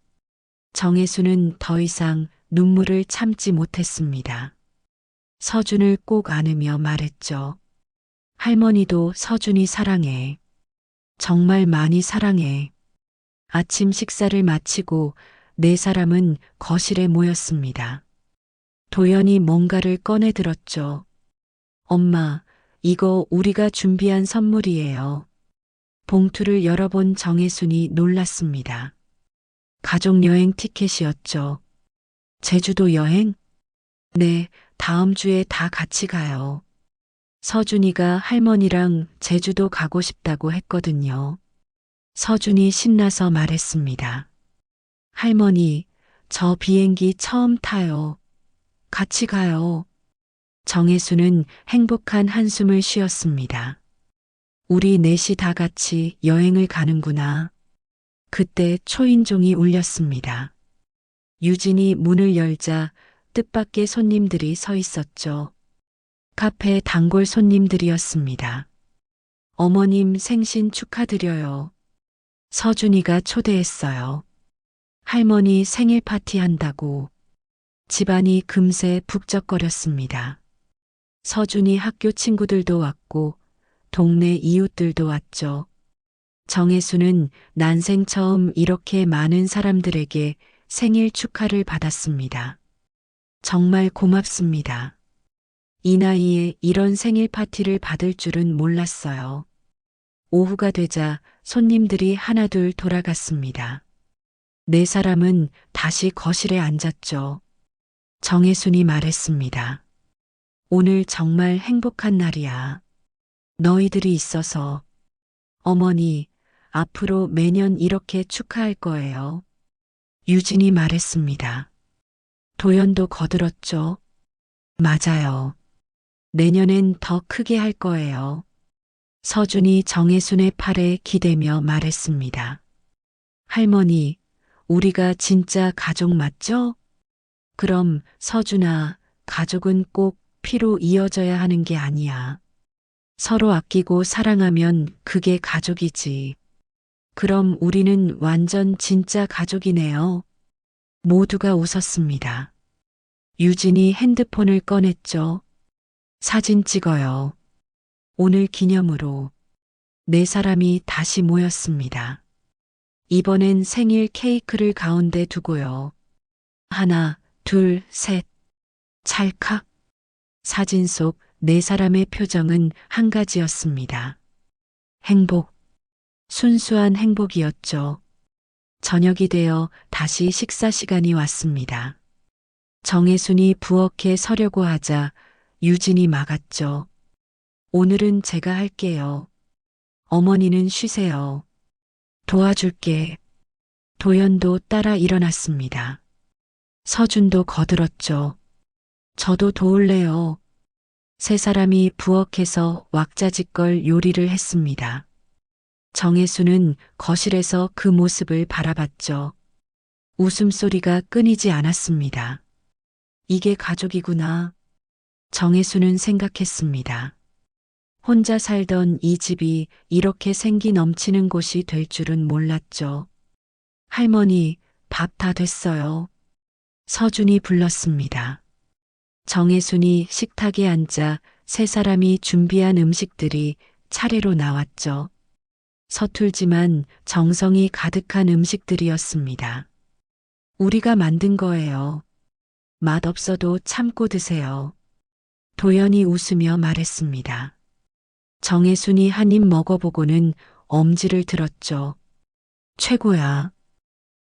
정혜수는 더 이상 눈물을 참지 못했습니다. 서준을 꼭 안으며 말했죠. 할머니도 서준이 사랑해. 정말 많이 사랑해. 아침 식사를 마치고 네 사람은 거실에 모였습니다. 도연이 뭔가를 꺼내 들었죠. 엄마, 이거 우리가 준비한 선물이에요. 봉투를 열어본 정혜순이 놀랐습니다. 가족여행 티켓이었죠. 제주도 여행? 네, 다음 주에 다 같이 가요. 서준이가 할머니랑 제주도 가고 싶다고 했거든요. 서준이 신나서 말했습니다. 할머니, 저 비행기 처음 타요. 같이 가요. 정혜수는 행복한 한숨을 쉬었습니다. 우리 넷이 다 같이 여행을 가는구나. 그때 초인종이 울렸습니다. 유진이 문을 열자 뜻밖의 손님들이 서 있었죠. 카페 단골 손님들이었습니다. 어머님 생신 축하드려요. 서준이가 초대했어요. 할머니 생일 파티 한다고. 집안이 금세 북적거렸습니다. 서준이 학교 친구들도 왔고 동네 이웃들도 왔죠. 정혜수는 난생 처음 이렇게 많은 사람들에게 생일 축하를 받았습니다. 정말 고맙습니다. 이 나이에 이런 생일 파티를 받을 줄은 몰랐어요. 오후가 되자 손님들이 하나둘 돌아갔습니다. 네 사람은 다시 거실에 앉았죠. 정혜순이 말했습니다. 오늘 정말 행복한 날이야. 너희들이 있어서. 어머니, 앞으로 매년 이렇게 축하할 거예요. 유진이 말했습니다. 도연도 거들었죠. 맞아요. 내년엔 더 크게 할 거예요. 서준이 정혜순의 팔에 기대며 말했습니다. 할머니, 우리가 진짜 가족 맞죠? 그럼 서준아, 가족은 꼭 피로 이어져야 하는 게 아니야. 서로 아끼고 사랑하면 그게 가족이지. 그럼 우리는 완전 진짜 가족이네요. 모두가 웃었습니다. 유진이 핸드폰을 꺼냈죠. 사진 찍어요. 오늘 기념으로. 네 사람이 다시 모였습니다. 이번엔 생일 케이크를 가운데 두고요. 하나, 둘, 셋. 찰칵. 사진 속 네 사람의 표정은 한 가지였습니다. 행복. 순수한 행복이었죠. 저녁이 되어 다시 식사 시간이 왔습니다. 정혜순이 부엌에 서려고 하자 유진이 막았죠. 오늘은 제가 할게요. 어머니는 쉬세요. 도와줄게. 도연도 따라 일어났습니다. 서준도 거들었죠. 저도 도울래요. 세 사람이 부엌에서 왁자지껄 요리를 했습니다. 정혜수는 거실에서 그 모습을 바라봤죠. 웃음소리가 끊이지 않았습니다. 이게 가족이구나. 정혜수는 생각했습니다. 혼자 살던 이 집이 이렇게 생기 넘치는 곳이 될 줄은 몰랐죠. 할머니, 밥 다 됐어요. 서준이 불렀습니다. 정혜순이 식탁에 앉자 세 사람이 준비한 음식들이 차례로 나왔죠. 서툴지만 정성이 가득한 음식들이었습니다. 우리가 만든 거예요. 맛없어도 참고 드세요. 도연이 웃으며 말했습니다. 정혜순이 한 입 먹어보고는 엄지를 들었죠. 최고야.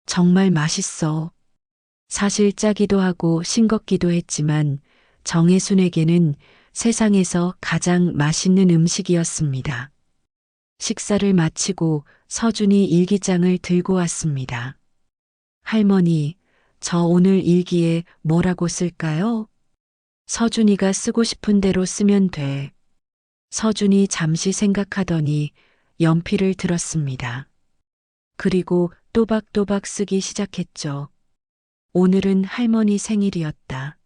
정말 맛있어. 사실 짜기도 하고 싱겁기도 했지만 정혜순에게는 세상에서 가장 맛있는 음식이었습니다. 식사를 마치고 서준이 일기장을 들고 왔습니다. 할머니, 저 오늘 일기에 뭐라고 쓸까요? 서준이가 쓰고 싶은 대로 쓰면 돼. 서준이 잠시 생각하더니 연필을 들었습니다. 그리고 또박또박 쓰기 시작했죠. 오늘은 할머니 생일이었다.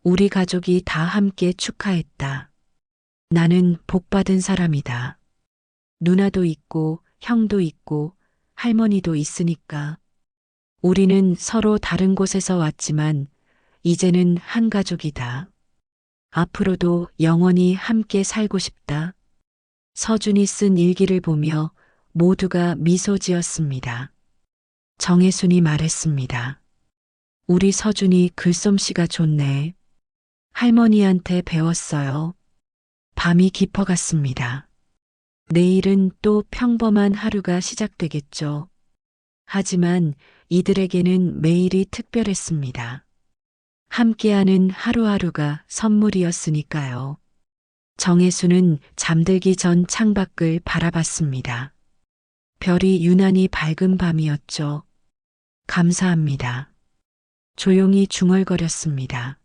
우리 가족이 다 함께 축하했다. 나는 복받은 사람이다. 누나도 있고 형도 있고 할머니도 있으니까. 우리는 서로 다른 곳에서 왔지만 이제는 한 가족이다. 앞으로도 영원히 함께 살고 싶다. 서준이 쓴 일기를 보며 모두가 미소 지었습니다. 정혜순이 말했습니다. 우리 서준이 글솜씨가 좋네. 할머니한테 배웠어요. 밤이 깊어갔습니다. 내일은 또 평범한 하루가 시작되겠죠. 하지만 이들에게는 매일이 특별했습니다. 함께하는 하루하루가 선물이었으니까요. 정혜수는 잠들기 전 창밖을 바라봤습니다. 별이 유난히 밝은 밤이었죠. 감사합니다. 조용히 중얼거렸습니다.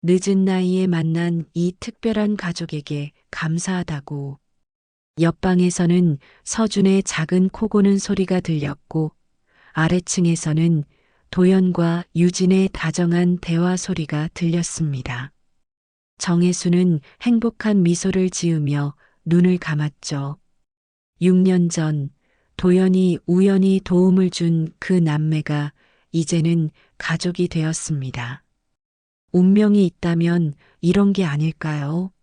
늦은 나이에 만난 이 특별한 가족에게 감사하다고. 옆방에서는 서준의 작은 코 고는 소리가 들렸고 아래층에서는 도연과 유진의 다정한 대화 소리가 들렸습니다. 정혜수는 행복한 미소를 지으며 눈을 감았죠. 6년 전 도연이 우연히 도움을 준 그 남매가 이제는 가족이 되었습니다. 운명이 있다면 이런 게 아닐까요?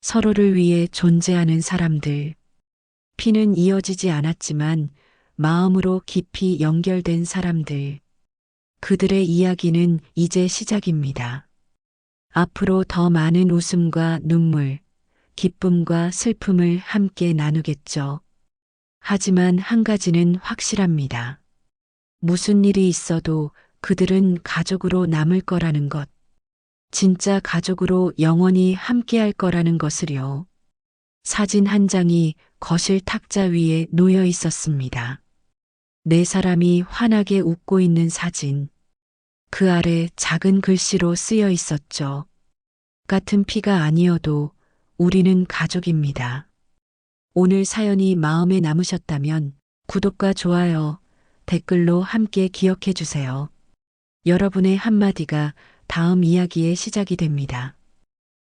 서로를 위해 존재하는 사람들. 피는 이어지지 않았지만 마음으로 깊이 연결된 사람들. 그들의 이야기는 이제 시작입니다. 앞으로 더 많은 웃음과 눈물, 기쁨과 슬픔을 함께 나누겠죠. 하지만 한 가지는 확실합니다. 무슨 일이 있어도 그들은 가족으로 남을 거라는 것. 진짜 가족으로 영원히 함께할 거라는 것을요. 사진 한 장이 거실 탁자 위에 놓여 있었습니다. 네 사람이 환하게 웃고 있는 사진. 그 아래 작은 글씨로 쓰여 있었죠. 같은 피가 아니어도 우리는 가족입니다. 오늘 사연이 마음에 남으셨다면 구독과 좋아요, 댓글로 함께 기억해 주세요. 여러분의 한마디가 다음 이야기의 시작이 됩니다.